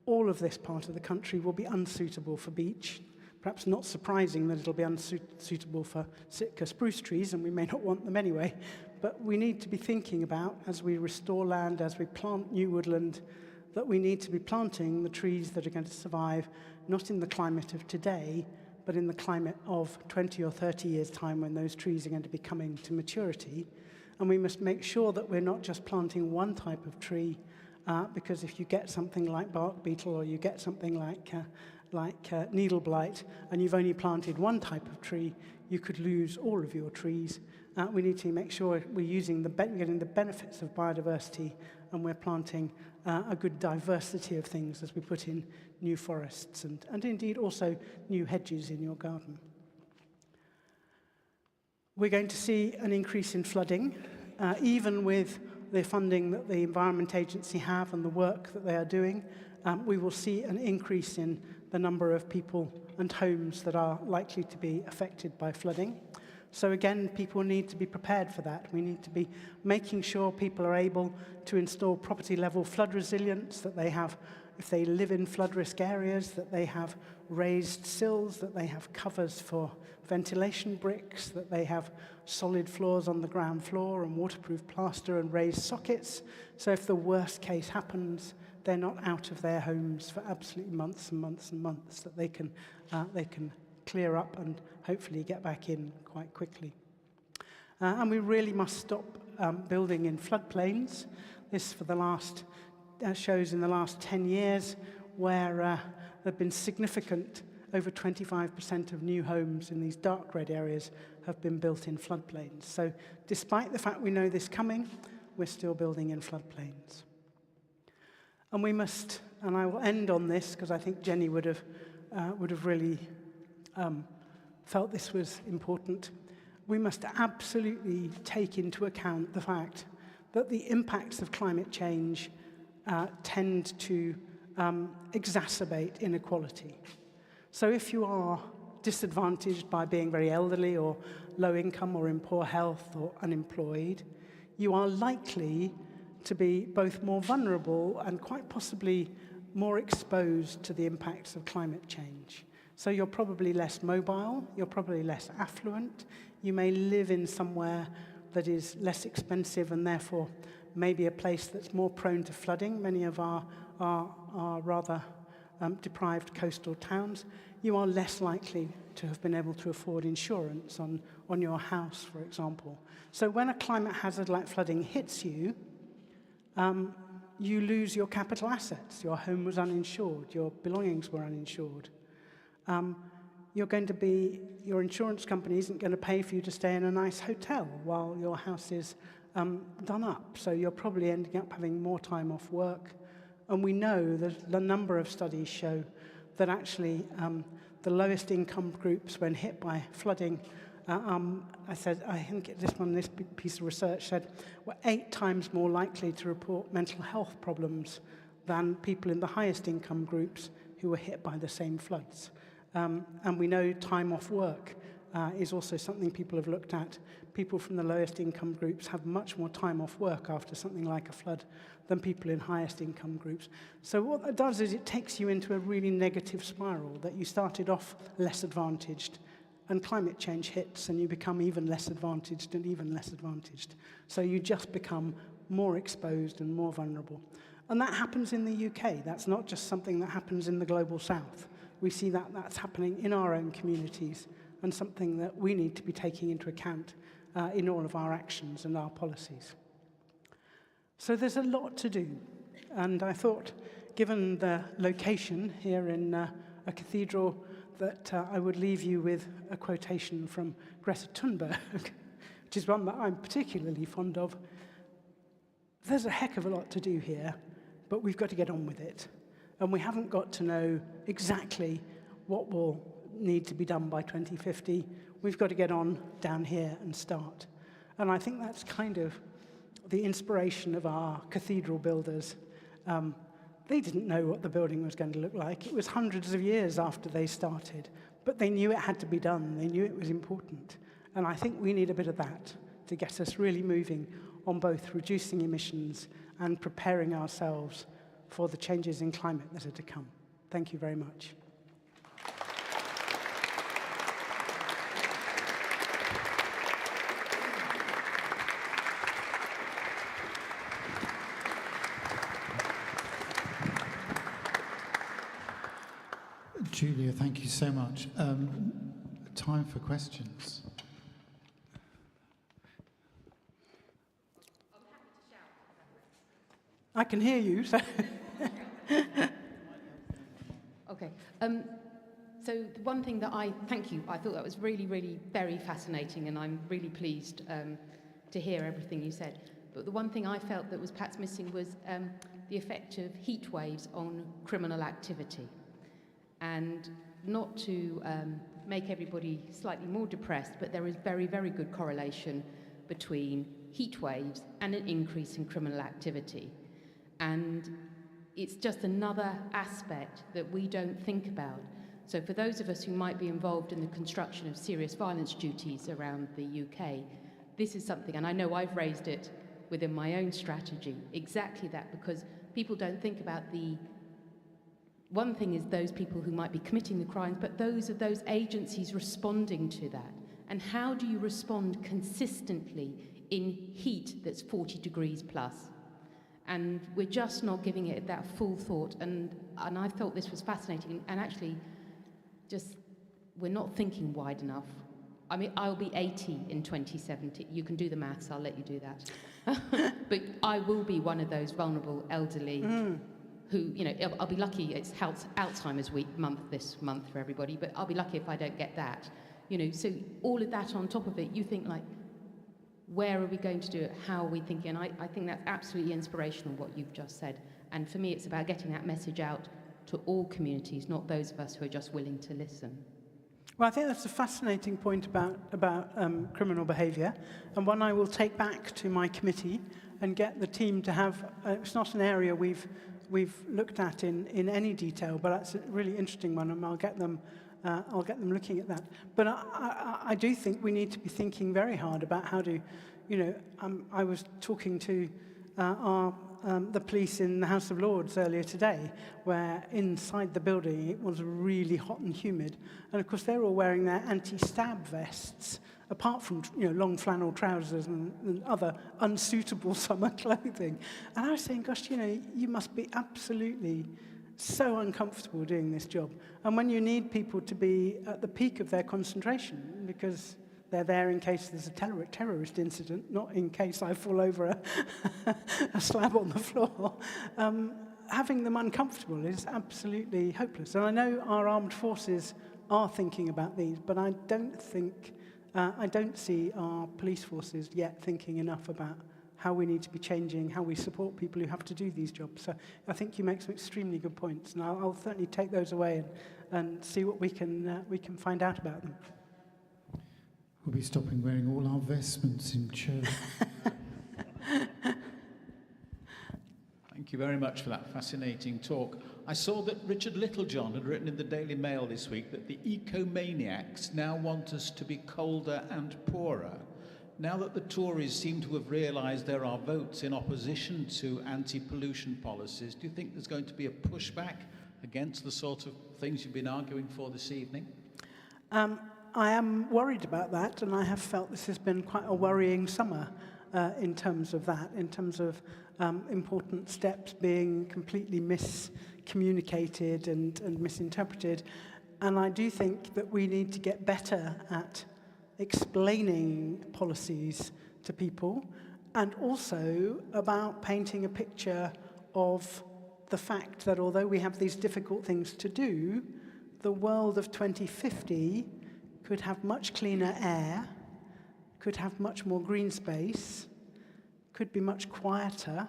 all of this part of the country will be unsuitable for beech. Perhaps not surprising that it'll be unsuitable for Sitka spruce trees, and we may not want them anyway, but we need to be thinking about, as we restore land, as we plant new woodland, that we need to be planting the trees that are going to survive, not in the climate of today, but in the climate of 20 or 30 years' time when those trees are going to be coming to maturity. And we must make sure that we're not just planting one type of tree, because if you get something like bark beetle or you get something like needle blight, and you've only planted one type of tree, you could lose all of your trees. We need to make sure we're getting the benefits of biodiversity, and we're planting a good diversity of things as we put in new forests and indeed also new hedges in your garden. We're going to see an increase in flooding, even with the funding that the Environment Agency have and the work that they are doing. We will see an increase in the number of people and homes that are likely to be affected by flooding. So again, people need to be prepared for that. We need to be making sure people are able to install property-level flood resilience, that they have, if they live in flood risk areas, that they have raised sills, that they have covers for ventilation bricks, that they have solid floors on the ground floor and waterproof plaster and raised sockets. So if the worst case happens, they're not out of their homes for absolutely months and months and months, that they can clear up and hopefully get back in quite quickly. And we really must stop building in floodplains. This shows in the last 10 years where there have been significant, over 25% of new homes in these dark red areas have been built in floodplains. So despite the fact we know this coming, we're still building in floodplains. And we must, and I will end on this because I think Jenny would have really felt this was important. We must absolutely take into account the fact that the impacts of climate change tend to exacerbate inequality. So if you are disadvantaged by being very elderly or low income or in poor health or unemployed, you are likely to be both more vulnerable and quite possibly more exposed to the impacts of climate change. So you're probably less mobile, you're probably less affluent, you may live in somewhere that is less expensive and therefore maybe a place that's more prone to flooding. Many of our rather deprived coastal towns. You are less likely to have been able to afford insurance on your house, for example. So when a climate hazard like flooding hits you, you lose your capital assets. Your home was uninsured, your belongings were uninsured. Your insurance company isn't going to pay for you to stay in a nice hotel while your house is done up. So you're probably ending up having more time off work. And we know that a number of studies show that actually the lowest income groups, when hit by flooding, I think this piece of research said, were 8 times more likely to report mental health problems than people in the highest income groups who were hit by the same floods. And we know time off work is also something people have looked at. People from the lowest income groups have much more time off work after something like a flood than people in highest income groups. So what that does is it takes you into a really negative spiral, that you started off less advantaged, and climate change hits and you become even less advantaged and even less advantaged. So you just become more exposed and more vulnerable. And that happens in the UK. That's not just something that happens in the global south. We see that that's happening in our own communities, and something that we need to be taking into account in all of our actions and our policies. So there's a lot to do. And I thought, given the location here in a cathedral, that I would leave you with a quotation from Greta Thunberg, which is one that I'm particularly fond of. There's a heck of a lot to do here, but we've got to get on with it. And we haven't got to know exactly what will need to be done by 2050. We've got to get on down here and start. And I think that's kind of the inspiration of our cathedral builders. They didn't know what the building was going to look like. It was hundreds of years after they started, but they knew it had to be done. They knew it was important. And I think we need a bit of that to get us really moving on both reducing emissions and preparing ourselves for the changes in climate that are to come. Thank you very much. Julia, thank you so much. Time for questions. I can hear you, so... Okay. So the one thing that thank you, I thought that was really, really very fascinating, and I'm really pleased to hear everything you said. But the one thing I felt that was perhaps missing was the effect of heat waves on criminal activity. And not to make everybody slightly more depressed, but there is very, very good correlation between heat waves and an increase in criminal activity. And it's just another aspect that we don't think about. So for those of us who might be involved in the construction of serious violence duties around the UK, this is something, and I know I've raised it within my own strategy, exactly that, because people don't think about one thing is those people who might be committing the crimes, but those are those agencies responding to that. And how do you respond consistently in heat that's 40 degrees plus? And we're just not giving it that full thought. And I thought this was fascinating. And actually, just, we're not thinking wide enough. I mean, I'll be 80 in 2070. You can do the maths, I'll let you do that. But I will be one of those vulnerable elderly who, you know, I'll be lucky. It's Alzheimer's month this month for everybody, but I'll be lucky if I don't get that. You know, so all of that on top of it, you think like, where are we going to do it? How are we thinking? And I think that's absolutely inspirational, what you've just said. And for me, it's about getting that message out to all communities, not those of us who are just willing to listen. Well, I think that's a fascinating point about criminal behaviour, and one I will take back to my committee and get the team to have. It's not an area we've looked at in any detail, but that's a really interesting one, and I'll get them looking at that. But I do think we need to be thinking very hard about how to, you know, I was talking to the police in the House of Lords earlier today, where inside the building it was really hot and humid, and of course they're all wearing their anti-stab vests, apart from, you know, long flannel trousers and other unsuitable summer clothing. And I was saying, gosh, you know, you must be absolutely so uncomfortable doing this job. And when you need people to be at the peak of their concentration, because they're there in case there's a terrorist incident, not in case I fall over a slab on the floor, having them uncomfortable is absolutely hopeless. And I know our armed forces are thinking about these, but I don't see our police forces yet thinking enough about how we need to be changing, how we support people who have to do these jobs. So I think you make some extremely good points, and I'll certainly take those away and see what we can find out about them. We'll be stopping wearing all our vestments in church. Thank Thank you very much for that fascinating talk. I saw that Richard Littlejohn had written in the Daily Mail this week that the ecomaniacs now want us to be colder and poorer. Now that the Tories seem to have realised there are votes in opposition to anti-pollution policies, do you think there's going to be a pushback against the sort of things you've been arguing for this evening? I am worried about that, and I have felt this has been quite a worrying summer in terms of that, in terms of important steps being completely miscommunicated and misinterpreted. And I do think that we need to get better at explaining policies to people, and also about painting a picture of the fact that although we have these difficult things to do, the world of 2050 could have much cleaner air, could have much more green space, could be much quieter.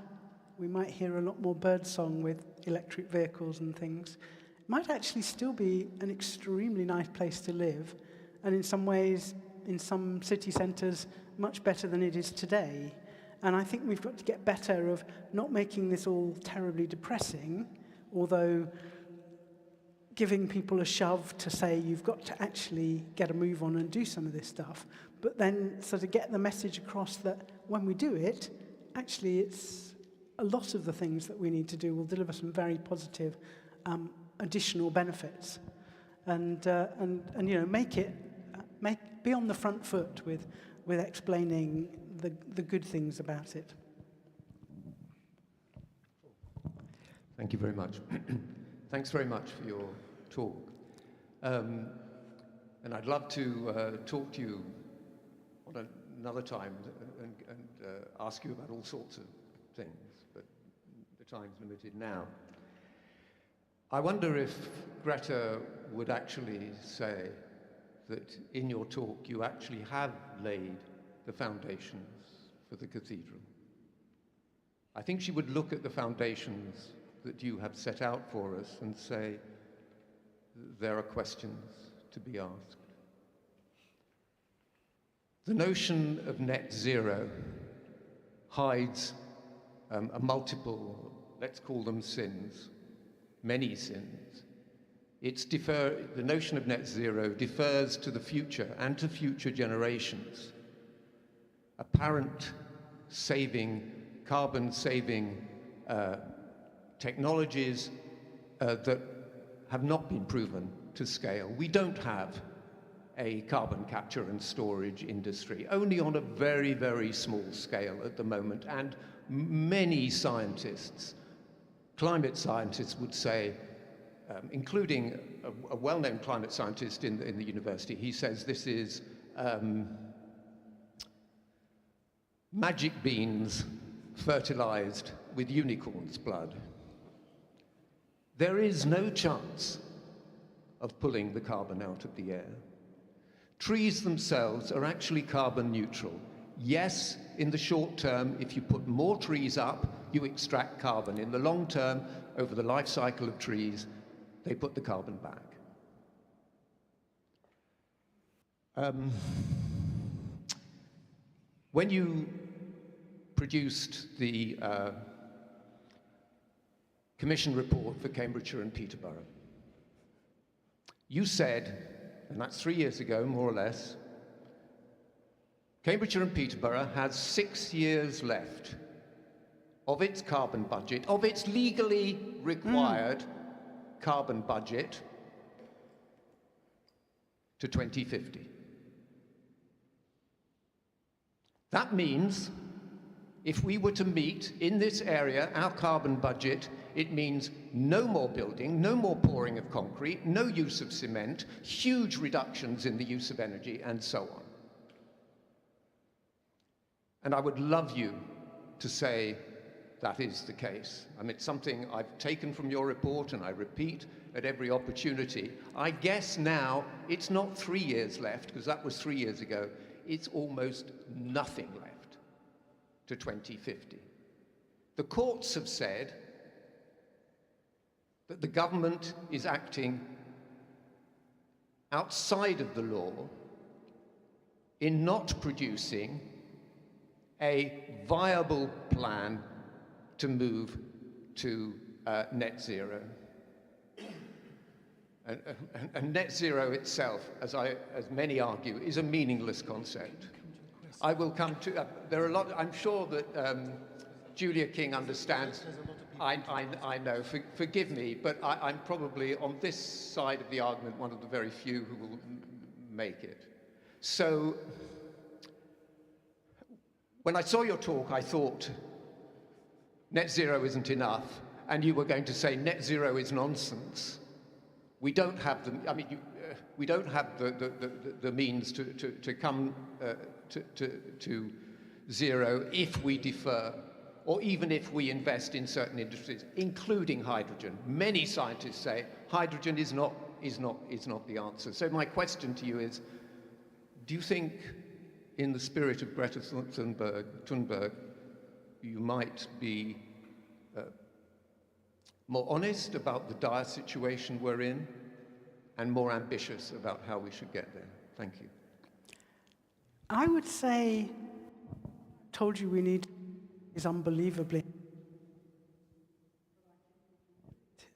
We might hear a lot more birdsong with electric vehicles and things. It might actually still be an extremely nice place to live, and in some ways, in some city centres, much better than it is today. And I think we've got to get better of not making this all terribly depressing, although giving people a shove to say you've got to actually get a move on and do some of this stuff, but then sort of get the message across that when we do it, actually it's a lot of the things that we need to do will deliver some very positive additional benefits, and you know, be on the front foot with explaining the good things about it. Thank you very much. Thanks very much for your talk. And I'd love to talk to you on another time and ask you about all sorts of things, but the time's limited now. I wonder if Greta would actually say that in your talk you actually have laid the foundations for the cathedral. I think she would look at the foundations that you have set out for us and say, there are questions to be asked. The notion of net zero hides a multiple, let's call them sins, many sins. The notion of net zero defers to the future and to future generations. Apparent carbon-saving technologies that have not been proven to scale. We don't have a carbon capture and storage industry, only on a very, very small scale at the moment. And many scientists, climate scientists would say, including a well-known climate scientist in the university, he says this is magic beans fertilized with unicorn's blood. There is no chance of pulling the carbon out of the air. Trees themselves are actually carbon neutral. Yes, in the short term, if you put more trees up, you extract carbon. In the long term, over the life cycle of trees, they put the carbon back. When you produced the commission report for Cambridgeshire and Peterborough, you said, and that's 3 years ago, more or less, Cambridgeshire and Peterborough has 6 years left of its carbon budget, of its legally required carbon budget, to 2050. That means if we were to meet in this area our carbon budget, it means no more building, no more pouring of concrete, no use of cement, huge reductions in the use of energy, and so on. And I would love you to say that is the case. I mean, it's something I've taken from your report and I repeat at every opportunity. I guess now it's not 3 years left, because that was 3 years ago. It's almost nothing left to 2050. The courts have said that the government is acting outside of the law in not producing a viable plan to move to net zero. And net zero itself, as many argue, is a meaningless concept. I will come to, there are a lot, I'm sure that Julia King understands, I know, forgive me, but I'm probably on this side of the argument one of the very few who will make it. So, when I saw your talk, I thought net zero isn't enough, and you were going to say net zero is nonsense. We don't have the, I mean, we don't have the means to come to zero if we defer, or even if we invest in certain industries, including hydrogen. Many scientists say hydrogen is not the answer. So my question to you is, do you think, in the spirit of Greta Thunberg, you might be more honest about the dire situation we're in and more ambitious about how we should get there? Thank you. I would say, told you we need is unbelievably,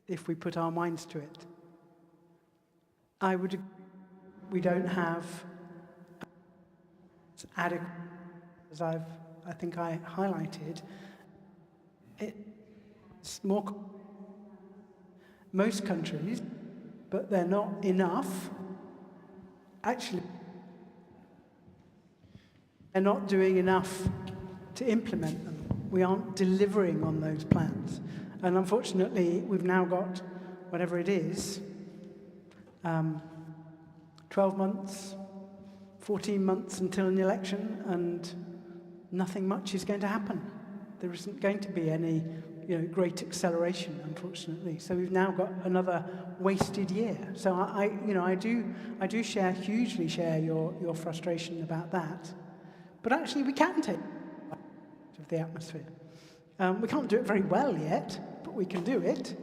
if we put our minds to it. I would agree, we don't have adequate, as I think I highlighted, it's more most countries, but they're not enough. Actually, they're not doing enough to implement them. We aren't delivering on those plans. And unfortunately, we've now got, whatever it is, 12 months, 14 months until an election, and nothing much is going to happen. There isn't going to be any great acceleration, unfortunately. So we've now got another wasted year. So I do hugely share your frustration about that. But actually, we can take of the atmosphere. We can't do it very well yet, but we can do it.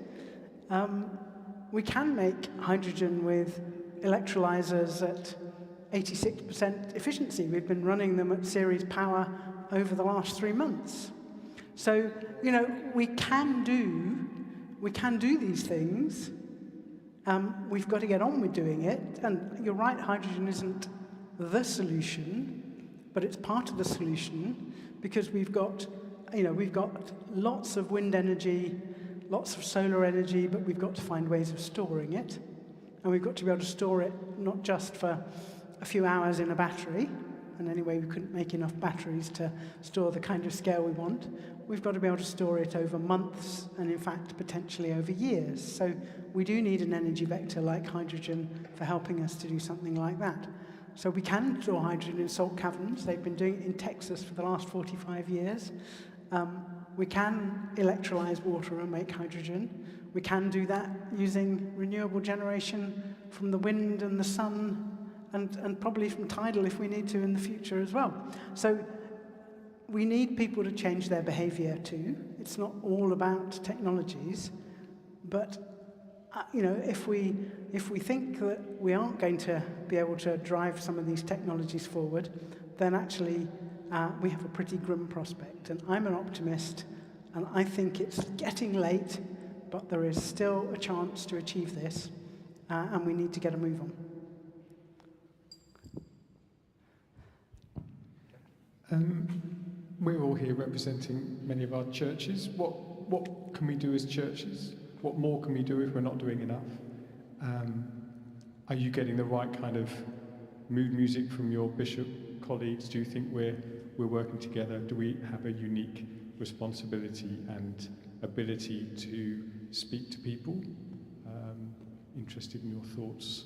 We can make hydrogen with electrolyzers at 86% efficiency. We've been running them at series power over the last 3 months. So, we can do these things. We've got to get on with doing it. And you're right, hydrogen isn't the solution, but it's part of the solution, because we've got lots of wind energy, lots of solar energy, but we've got to find ways of storing it. And we've got to be able to store it not just for a few hours in a battery, and anyway, we couldn't make enough batteries to store the kind of scale we want. We've got to be able to store it over months, and in fact, potentially over years. So we do need an energy vector like hydrogen for helping us to do something like that. So we can store hydrogen in salt caverns. They've been doing it in Texas for the last 45 years. We can electrolyze water and make hydrogen. We can do that using renewable generation from the wind and the sun, and probably from tidal if we need to in the future as well. So we need people to change their behavior too. It's not all about technologies, but if we think that we aren't going to be able to drive some of these technologies forward, then actually we have a pretty grim prospect. And I'm an optimist, and I think it's getting late, but there is still a chance to achieve this, and we need to get a move on. We're all here representing many of our churches. What can we do as churches? What more can we do if we're not doing enough? Are you getting the right kind of mood music from your bishop colleagues? Do you think we're working together? Do we have a unique responsibility and ability to speak to people? Interested in your thoughts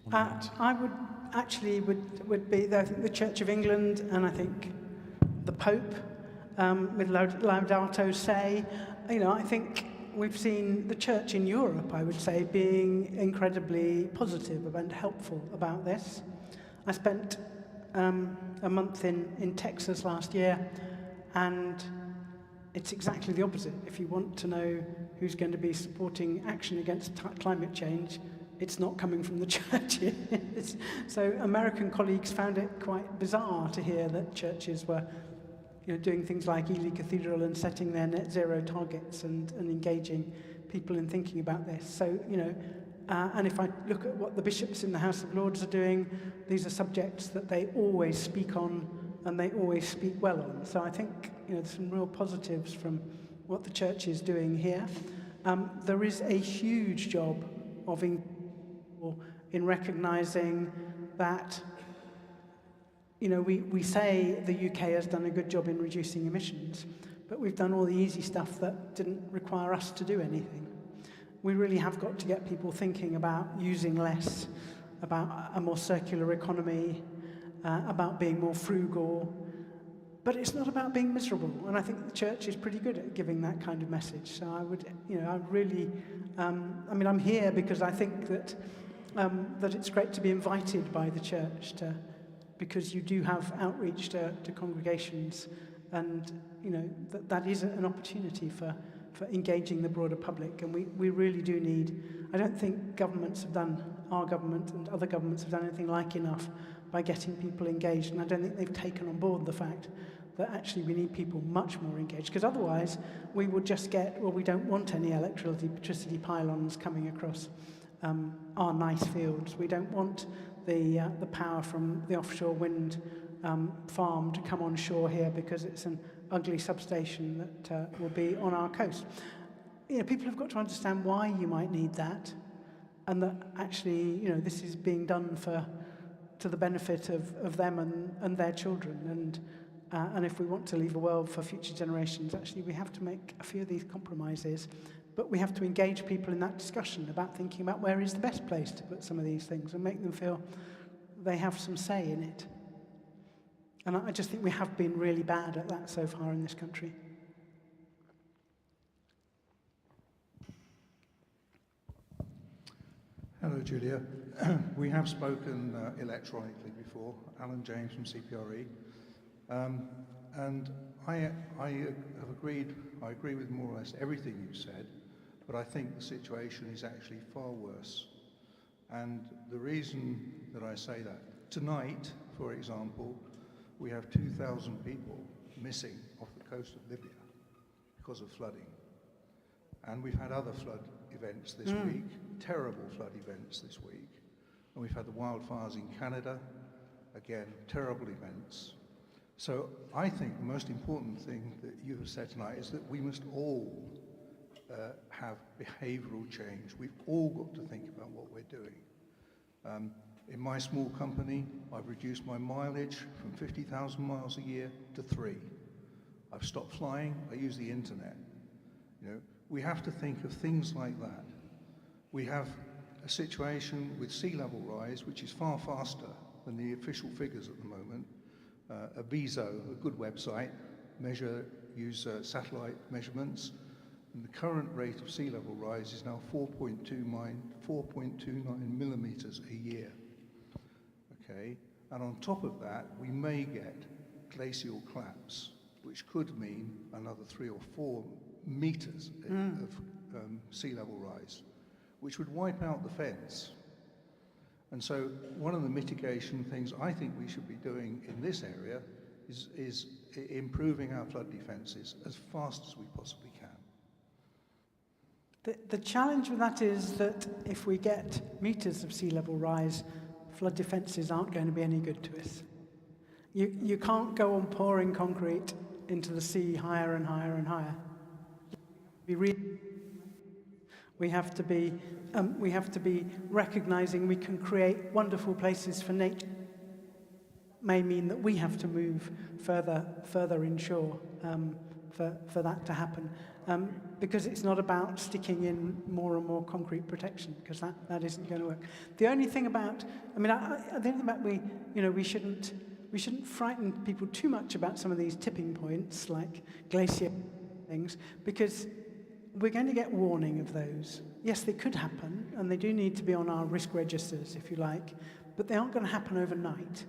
on that. I would actually would be the Church of England, and I think the Pope with Laudato Si. I think we've seen the church in Europe, I would say, being incredibly positive and helpful about this. I spent a month in Texas last year, and it's exactly the opposite. If you want to know who's going to be supporting action against climate change, it's not coming from the churches. So American colleagues found it quite bizarre to hear that churches were doing things like Ely Cathedral and setting their net zero targets and engaging people in thinking about this. So, and if I look at what the bishops in the House of Lords are doing, these are subjects that they always speak on and they always speak well on. So I think, there's some real positives from what the church is doing here. There is a huge job of in recognizing that, we say the UK has done a good job in reducing emissions, but we've done all the easy stuff that didn't require us to do anything. We really have got to get people thinking about using less, about a more circular economy, about being more frugal. But it's not about being miserable, and I think the church is pretty good at giving that kind of message. So I would, I really, I'm here because I think that that it's great to be invited by the church because you do have outreach to congregations, and that is an opportunity for engaging the broader public, and we really do need. I don't think our government and other governments have done anything like enough by getting people engaged, and I don't think they've taken on board the fact that actually we need people much more engaged, because otherwise we would just we don't want any electricity pylons coming across our nice fields. We don't want the power from the offshore wind farm to come on shore here because it's an ugly substation that will be on our coast. People have got to understand why you might need that, and that actually, this is being done to the benefit of them and their children. And if we want to leave a world for future generations, actually we have to make a few of these compromises, but we have to engage people in that discussion about thinking about where is the best place to put some of these things and make them feel they have some say in it. And I just think we have been really bad at that so far in this country. Hello, Julia. We have spoken electronically before, Alan James from CPRE. And I agree with more or less everything you said, but I think the situation is actually far worse. And the reason that I say that, tonight, for example, we have 2,000 people missing off the coast of Libya because of flooding. And we've had other flood events this week, terrible flood events this week. And we've had the wildfires in Canada, again, terrible events. So I think the most important thing that you have said tonight is that we must all have behavioural change. We've all got to think about what we're doing. In my small company, I've reduced my mileage from 50,000 miles a year to 3. I've stopped flying, I use the internet. We have to think of things like that. We have a situation with sea level rise, which is far faster than the official figures at the moment. Aviso, a good website, use satellite measurements, and the current rate of sea level rise is now 4.29 millimeters a year. Okay, and on top of that, we may get glacial collapse, which could mean another 3 or 4 meters of sea level rise, which would wipe out the fence. And so one of the mitigation things I think we should be doing in this area is improving our flood defences as fast as we possibly can. The challenge with that is that if we get meters of sea level rise, flood defences aren't going to be any good to us. You can't go on pouring concrete into the sea higher and higher and higher. We have to be recognising we can create wonderful places for nature. May mean that we have to move further inshore for that to happen, because it's not about sticking in more and more concrete protection, because that isn't going to work. The only thing about, we shouldn't frighten people too much about some of these tipping points like glacier things, because we're going to get warning of those. Yes, they could happen, and they do need to be on our risk registers, if you like, but they aren't going to happen overnight.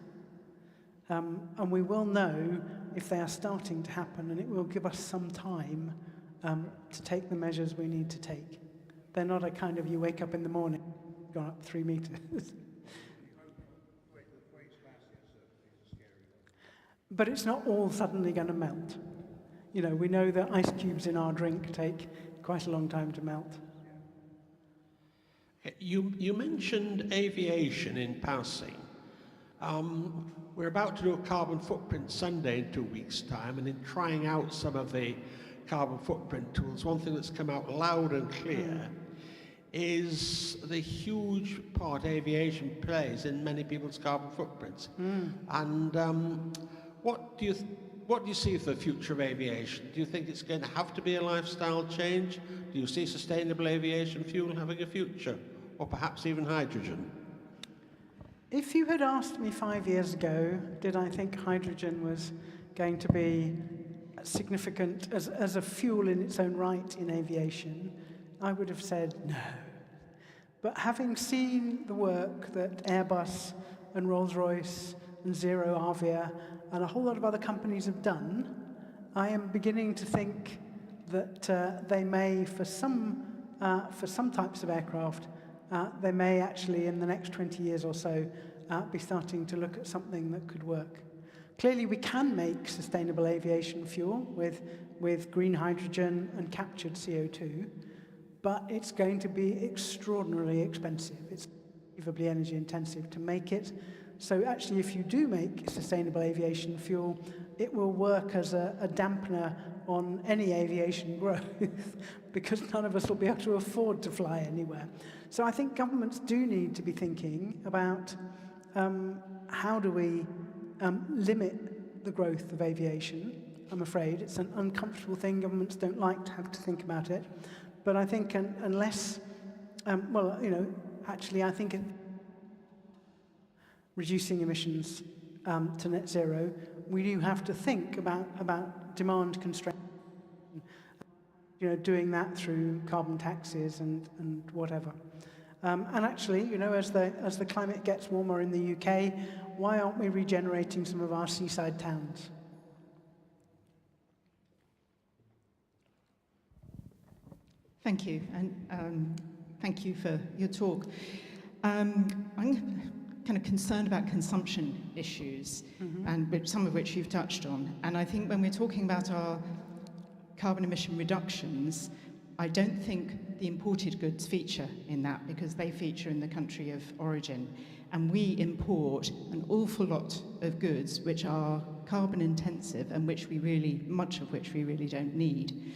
And we will know if they are starting to happen, and it will give us some time to take the measures we need to take. They're not a kind of you wake up in the morning, gone up 3 meters. but it's not all suddenly going to melt. You know, we know that ice cubes in our drink take quite a long time to melt. You mentioned aviation in passing. We're about to do a carbon footprint Sunday in 2 weeks' time, and in trying out some of the carbon footprint tools, one thing that's come out loud and clear is the huge part aviation plays in many people's carbon footprints. And what do you see for the future of aviation? Do you think it's going to have to be a lifestyle change? Do you see sustainable aviation fuel having a future, or perhaps even hydrogen? If you had asked me 5 years ago, did I think hydrogen was going to be significant as a fuel in its own right in aviation, I would have said no. But having seen the work that Airbus and Rolls-Royce and Zero Avia and a whole lot of other companies have done, I am beginning to think that they may, for some types of aircraft, they may actually, in the next 20 years or so, be starting to look at something that could work. Clearly, we can make sustainable aviation fuel with green hydrogen and captured CO2, but it's going to be extraordinarily expensive. It's unbelievably energy intensive to make it. So actually, if you do make sustainable aviation fuel, it will work as a dampener on any aviation growth because none of us will be able to afford to fly anywhere. So I think governments do need to be thinking about how do we limit the growth of aviation. I'm afraid it's an uncomfortable thing. Governments don't like to have to think about it. But I think unless, well, you know, actually I think reducing emissions to net zero, we do have to think about demand constraints, you know, doing that through carbon taxes and whatever. And actually, you know, as the climate gets warmer in the UK, why aren't we regenerating some of our seaside towns? Thank you, and thank you for your talk. I'm kind of concerned about consumption issues, and some of which you've touched on. And I think when we're talking about our carbon emission reductions, I don't think the imported goods feature in that because they feature in the country of origin. And we import an awful lot of goods which are carbon intensive and much of which we really don't need.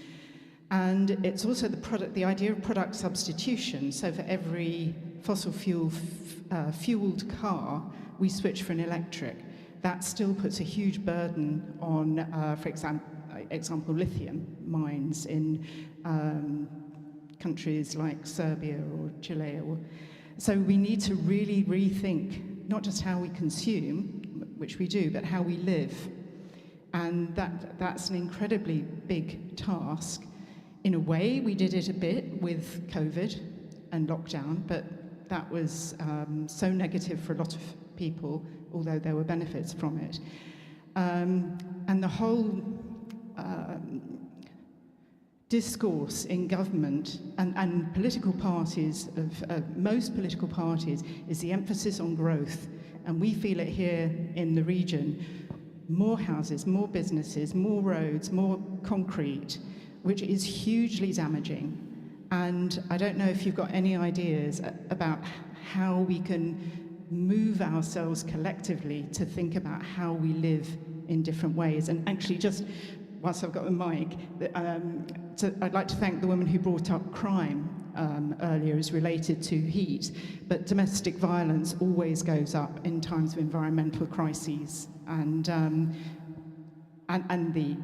And it's also the idea of product substitution. So for every fossil fueled car, we switch for an electric. That still puts a huge burden on, for example, lithium mines in countries like Serbia or Chile. So we need to really rethink not just how we consume, which we do, but how we live. And that's an incredibly big task. In a way, we did it a bit with COVID and lockdown, but that was so negative for a lot of people, although there were benefits from it. And the whole discourse in government and political parties, most political parties, is the emphasis on growth. And we feel it here in the region. More houses, more businesses, more roads, more concrete, which is hugely damaging. And I don't know if you've got any ideas about how we can move ourselves collectively to think about how we live in different ways. And actually, just whilst I've got the mic, I'd like to thank the woman who brought up crime earlier as related to heat, but domestic violence always goes up in times of environmental crises. And the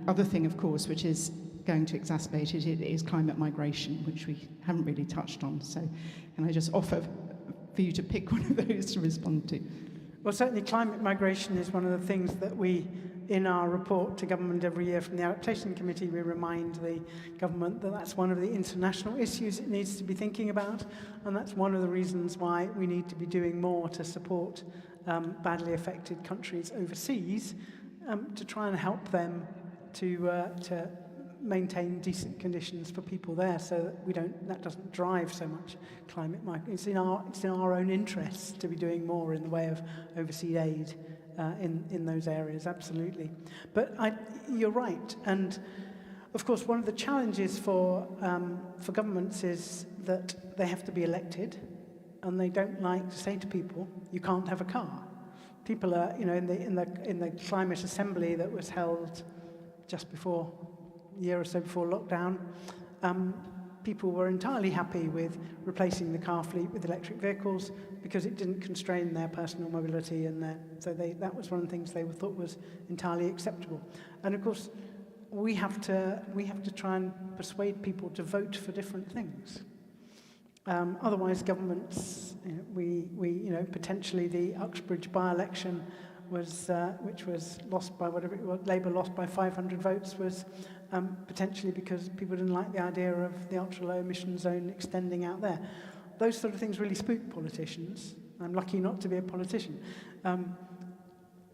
other thing, of course, which is going to exacerbate it, is climate migration, which we haven't really touched on. So can I just offer for you to pick one of those to respond to? Well, certainly climate migration is one of the things that we, in our report to government every year from the Adaptation Committee, we remind the government that that's one of the international issues it needs to be thinking about, and that's one of the reasons why we need to be doing more to support badly affected countries overseas to try and help them to maintain decent conditions for people there, so that that doesn't drive so much climate migration. It's in our own interests to be doing more in the way of overseas aid in those areas, absolutely. But you're right, and of course one of the challenges for governments is that they have to be elected, and they don't like to say to people, you can't have a car. People are, in the climate assembly that was held just before, a year or so before lockdown, people were entirely happy with replacing the car fleet with electric vehicles because it didn't constrain their personal mobility, and that was one of the things they thought was entirely acceptable. And of course, we have to try and persuade people to vote for different things. Otherwise, governments, potentially the Uxbridge by-election which was lost by Labour lost by 500 votes, was potentially because people didn't like the idea of the ultra-low emission zone extending out there. Those sort of things really spook politicians. I'm lucky not to be a politician.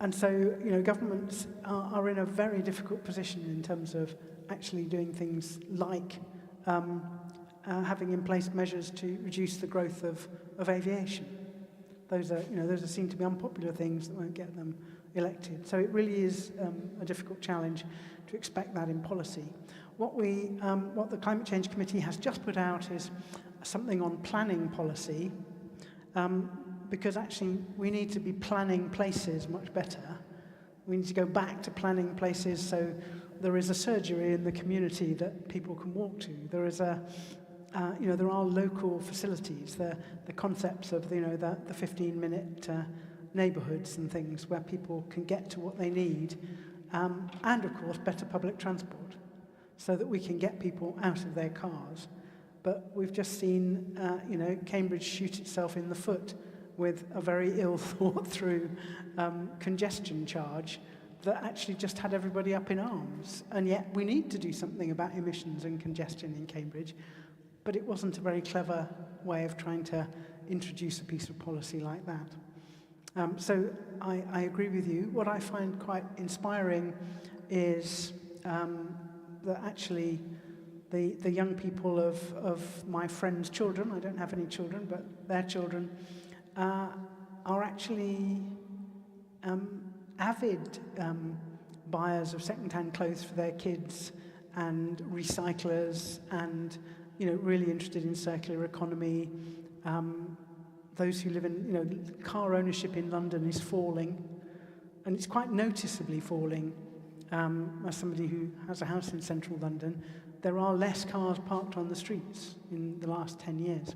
And so, governments are in a very difficult position in terms of actually doing things like having in place measures to reduce the growth of aviation. Those are seen to be unpopular things that won't get them elected. So it really is a difficult challenge to expect that in policy. What the Climate Change Committee has just put out is something on planning policy, because actually we need to be planning places much better. We need to go back to planning places so there is a surgery in the community that people can walk to. There is there are local facilities, the concepts of the 15-minute neighbourhoods and things where people can get to what they need, and of course better public transport, so that we can get people out of their cars. But we've just seen, Cambridge shoot itself in the foot with a very ill thought through congestion charge that actually just had everybody up in arms. And yet we need to do something about emissions and congestion in Cambridge. But it wasn't a very clever way of trying to introduce a piece of policy like that. So I agree with you. What I find quite inspiring is that actually the young people of my friends' children, I don't have any children, but their children, are actually avid buyers of second-hand clothes for their kids, and recyclers, and really interested in circular economy. Those who live in, car ownership in London is falling, and it's quite noticeably falling. As somebody who has a house in central London, there are less cars parked on the streets in the last 10 years,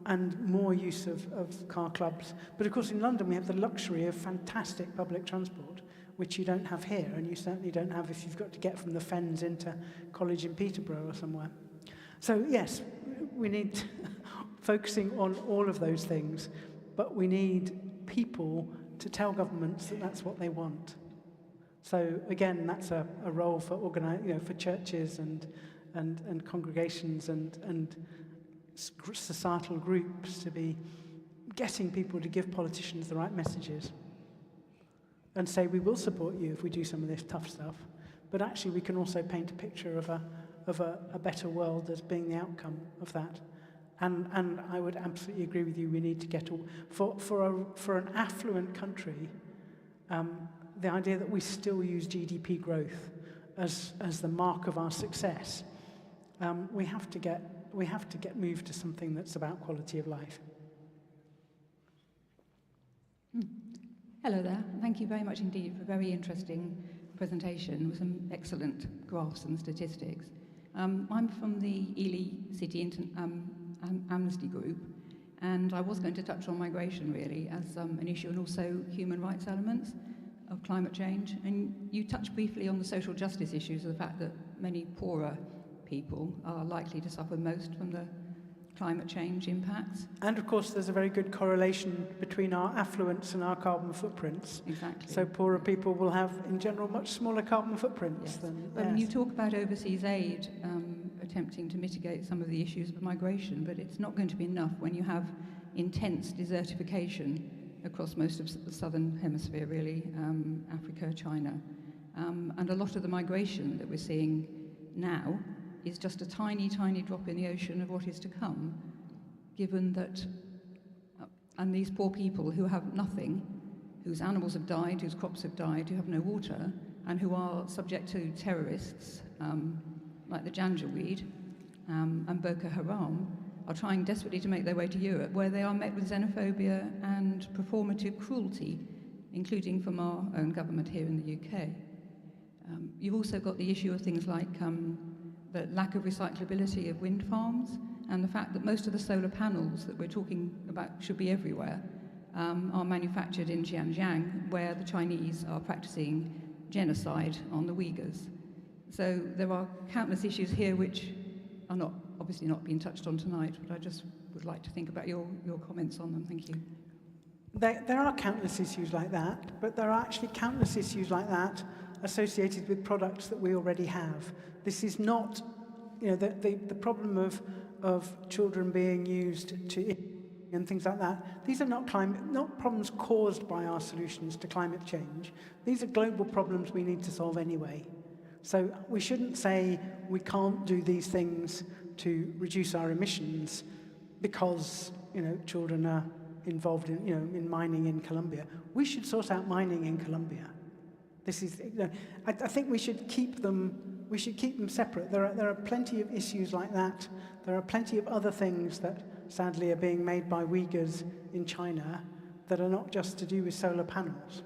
and more use of car clubs. But of course in London we have the luxury of fantastic public transport, which you don't have here, and you certainly don't have if you've got to get from the Fens into college in Peterborough or somewhere. So yes, we need focusing on all of those things, but we need people to tell governments that that's what they want. So again, that's a role for for churches and congregations and societal groups to be getting people to give politicians the right messages and say, we will support you if we do some of this tough stuff, but actually we can also paint a picture of a better world as being the outcome of that. And I would absolutely agree with you, we need to get for an affluent country, the idea that we still use GDP growth as the mark of our success, we have to get moved to something that's about quality of life. Hello there. Thank you very much indeed for a very interesting presentation with some excellent graphs and statistics. I'm from the Ely City Amnesty Group, and I was going to touch on migration really as an issue, and also human rights elements of climate change. And you touched briefly on the social justice issues of the fact that many poorer people are likely to suffer most from the climate change impacts. And of course there's a very good correlation between our affluence and our carbon footprints. Exactly. So poorer people will have in general much smaller carbon footprints. Yes. Than But you talk about overseas aid attempting to mitigate some of the issues of migration, but it's not going to be enough when you have intense desertification across most of the southern hemisphere really, Africa, China. And a lot of the migration that we're seeing now is just a tiny, tiny drop in the ocean of what is to come, given that, and these poor people who have nothing, whose animals have died, whose crops have died, who have no water, and who are subject to terrorists like the Janjaweed and Boko Haram, are trying desperately to make their way to Europe, where they are met with xenophobia and performative cruelty, including from our own government here in the UK. You've also got the issue of things like the lack of recyclability of wind farms, and the fact that most of the solar panels that we're talking about should be everywhere are manufactured in Xinjiang, where the Chinese are practicing genocide on the Uyghurs. So there are countless issues here which are obviously not being touched on tonight, but I just would like to think about your comments on them. Thank you. There are countless issues like that, but there are actually countless issues like that associated with products that we already have. This is not, the problem of children being used to and things like that. These are not problems caused by our solutions to climate change. These are global problems we need to solve anyway. So we shouldn't say we can't do these things to reduce our emissions because, children are involved in mining in Colombia. We should sort out mining in Colombia. This is, I think we should keep them separate. There are plenty of issues like that. There are plenty of other things that sadly are being made by Uyghurs in China that are not just to do with solar panels.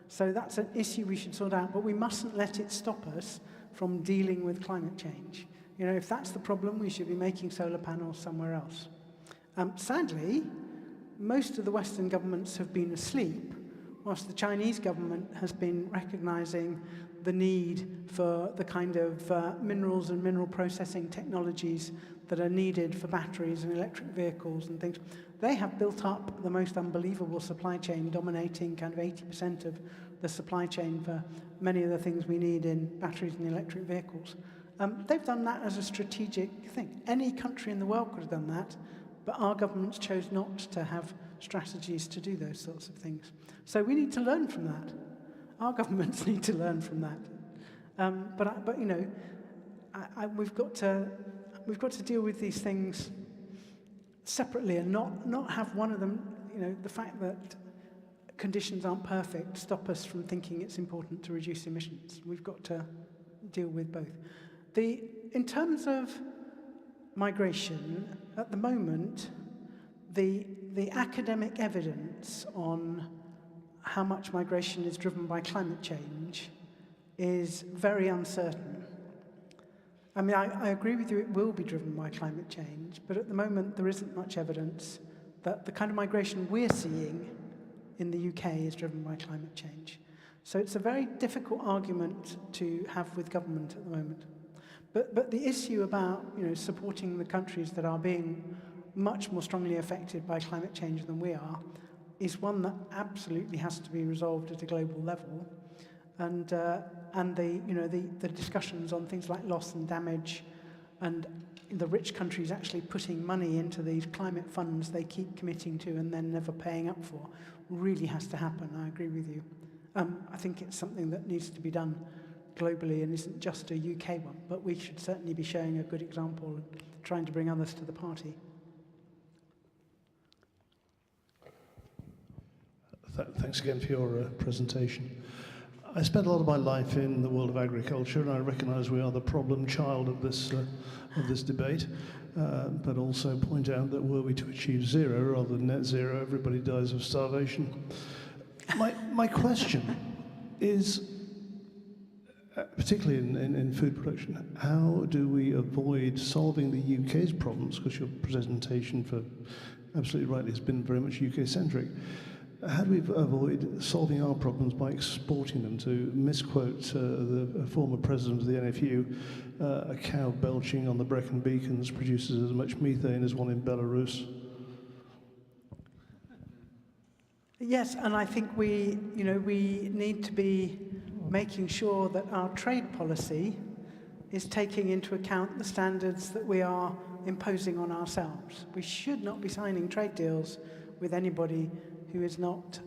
So that's an issue we should sort out, but we mustn't let it stop us from dealing with climate change. If that's the problem, we should be making solar panels somewhere else. Sadly, most of the Western governments have been asleep, whilst the Chinese government has been recognizing the need for the kind of minerals and mineral processing technologies that are needed for batteries and electric vehicles and things. They have built up the most unbelievable supply chain, dominating kind of 80% of the supply chain for many of the things we need in batteries and electric vehicles. They've done that as a strategic thing. Any country in the world could have done that, but our governments chose not to have strategies to do those sorts of things. So we need to learn from that. Our governments need to learn from that. We've got to deal with these things separately and not have one of them, the fact that conditions aren't perfect stop us from thinking it's important to reduce emissions. We've got to deal with both. In terms of migration, at the moment, the academic evidence on how much migration is driven by climate change is very uncertain. I mean, I agree with you, it will be driven by climate change, but at the moment there isn't much evidence that the kind of migration we're seeing in the UK is driven by climate change. So it's a very difficult argument to have with government at the moment. But the issue about supporting the countries that are being much more strongly affected by climate change than we are is one that absolutely has to be resolved at a global level. And the discussions on things like loss and damage, and the rich countries actually putting money into these climate funds they keep committing to and then never paying up for, really has to happen. I agree with you. I think it's something that needs to be done globally and isn't just a UK one, but we should certainly be showing a good example and trying to bring others to the party. Thanks again for your presentation. I spent a lot of my life in the world of agriculture, and I recognise we are the problem child of this debate, but also point out that were we to achieve zero rather than net zero, everybody dies of starvation. My question is, particularly in food production, how do we avoid solving the UK's problems? Because your presentation, for absolutely rightly, has been very much UK-centric. How do we avoid solving our problems by exporting them? To misquote the former president of the NFU, a cow belching on the Brecon Beacons produces as much methane as one in Belarus. Yes, and I think we need to be making sure that our trade policy is taking into account the standards that we are imposing on ourselves. We should not be signing trade deals with anybody who is not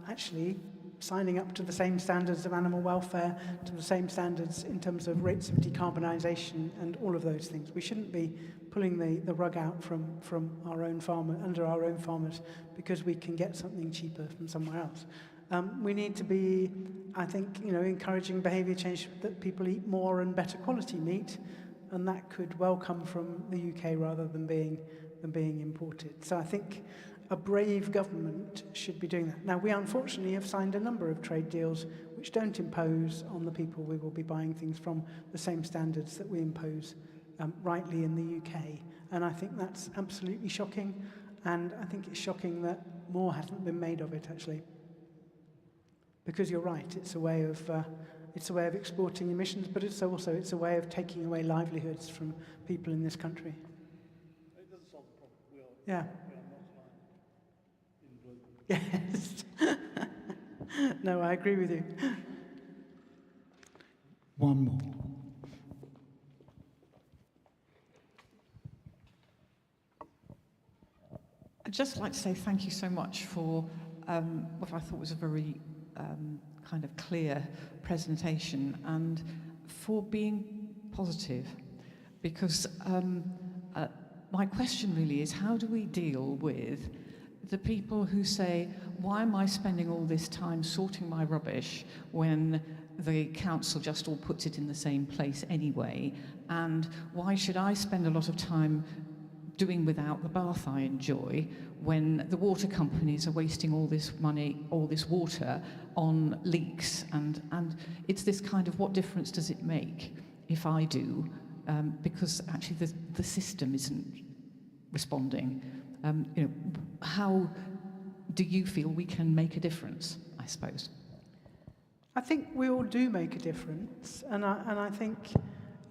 actually signing up to the same standards of animal welfare, to the same standards in terms of rates of decarbonisation and all of those things. We shouldn't be pulling the rug out from our own under our own farmers because we can get something cheaper from somewhere else. We need to be, I think, encouraging behaviour change that people eat more and better quality meat, and that could well come from the UK rather than being imported. So I think a brave government should be doing that. Now, we unfortunately have signed a number of trade deals which don't impose on the people we will be buying things from the same standards that we impose rightly in the UK. And I think that's absolutely shocking, and I think it's shocking that more hasn't been made of it, actually. Because you're right, it's a way of exporting emissions, but it's a way of taking away livelihoods from people in this country. It doesn't solve the problem. We are not Yes. No, I agree with you. One more. I'd just like to say thank you so much for what I thought was a very kind of clear presentation, and for being positive, because my question really is, how do we deal with the people who say, why am I spending all this time sorting my rubbish when the council just all puts it in the same place anyway, and why should I spend a lot of time doing without the bath I enjoy when the water companies are wasting all this money, all this water on leaks, and it's this kind of, what difference does it make if I do, because actually the system isn't responding. How do you feel we can make a difference, I suppose? I think we all do make a difference, and I think,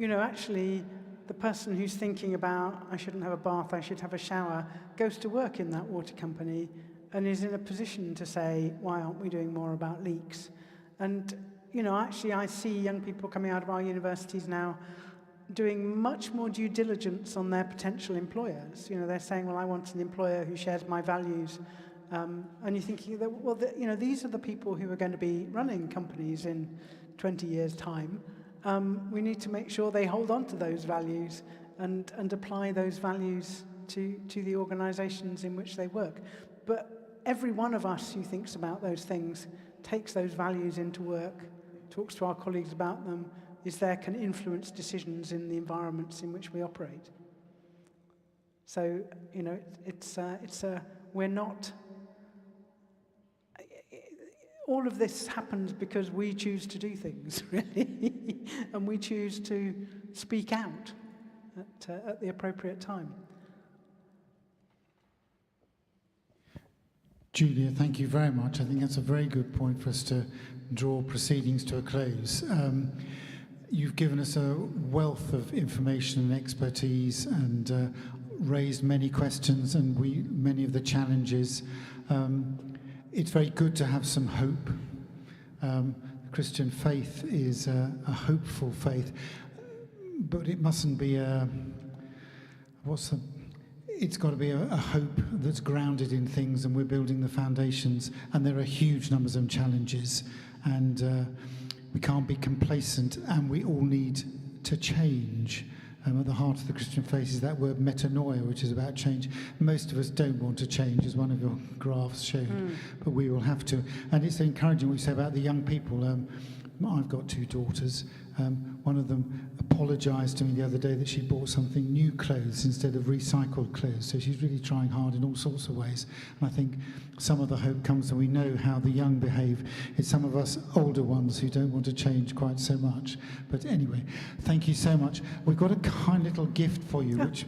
actually, the person who's thinking about, I shouldn't have a bath, I should have a shower, goes to work in that water company and is in a position to say, why aren't we doing more about leaks? And, actually I see young people coming out of our universities now doing much more due diligence on their potential employers. They're saying, well, I want an employer who shares my values. And you're thinking that, well, these are the people who are going to be running companies in 20 years' time. We need to make sure they hold on to those values and apply those values to the organizations in which they work. But every one of us who thinks about those things takes those values into work, talks to our colleagues about them, is there, can influence decisions in the environments in which we operate. So, we're not... All of this happens because we choose to do things, really, and we choose to speak out at the appropriate time. Julia, thank you very much. I think that's a very good point for us to draw proceedings to a close. You've given us a wealth of information and expertise, and raised many questions and many of the challenges. It's very good to have some hope. Christian faith is a hopeful faith, but it mustn't be it's got to be a hope that's grounded in things, and we're building the foundations, and there are huge numbers of challenges, and we can't be complacent, and we all need to change. At the heart of the Christian faith is that word metanoia, which is about change. Most of us don't want to change, as one of your graphs showed, but we will have to. And it's encouraging what you say about the young people. I've got two daughters. One of them apologised to me the other day that she bought something new clothes instead of recycled clothes. So she's really trying hard in all sorts of ways. And I think some of the hope comes when we know how the young behave. It's some of us older ones who don't want to change quite so much. But anyway, thank you so much. We've got a kind little gift for you, which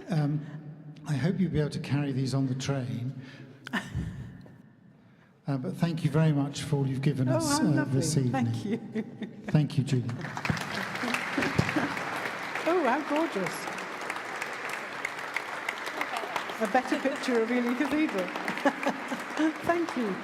I hope you'll be able to carry these on the train. But thank you very much for all you've given us this evening. Thank you. Thank you, Julie. Oh, how gorgeous. A better picture of Ely Cathedral. Thank you.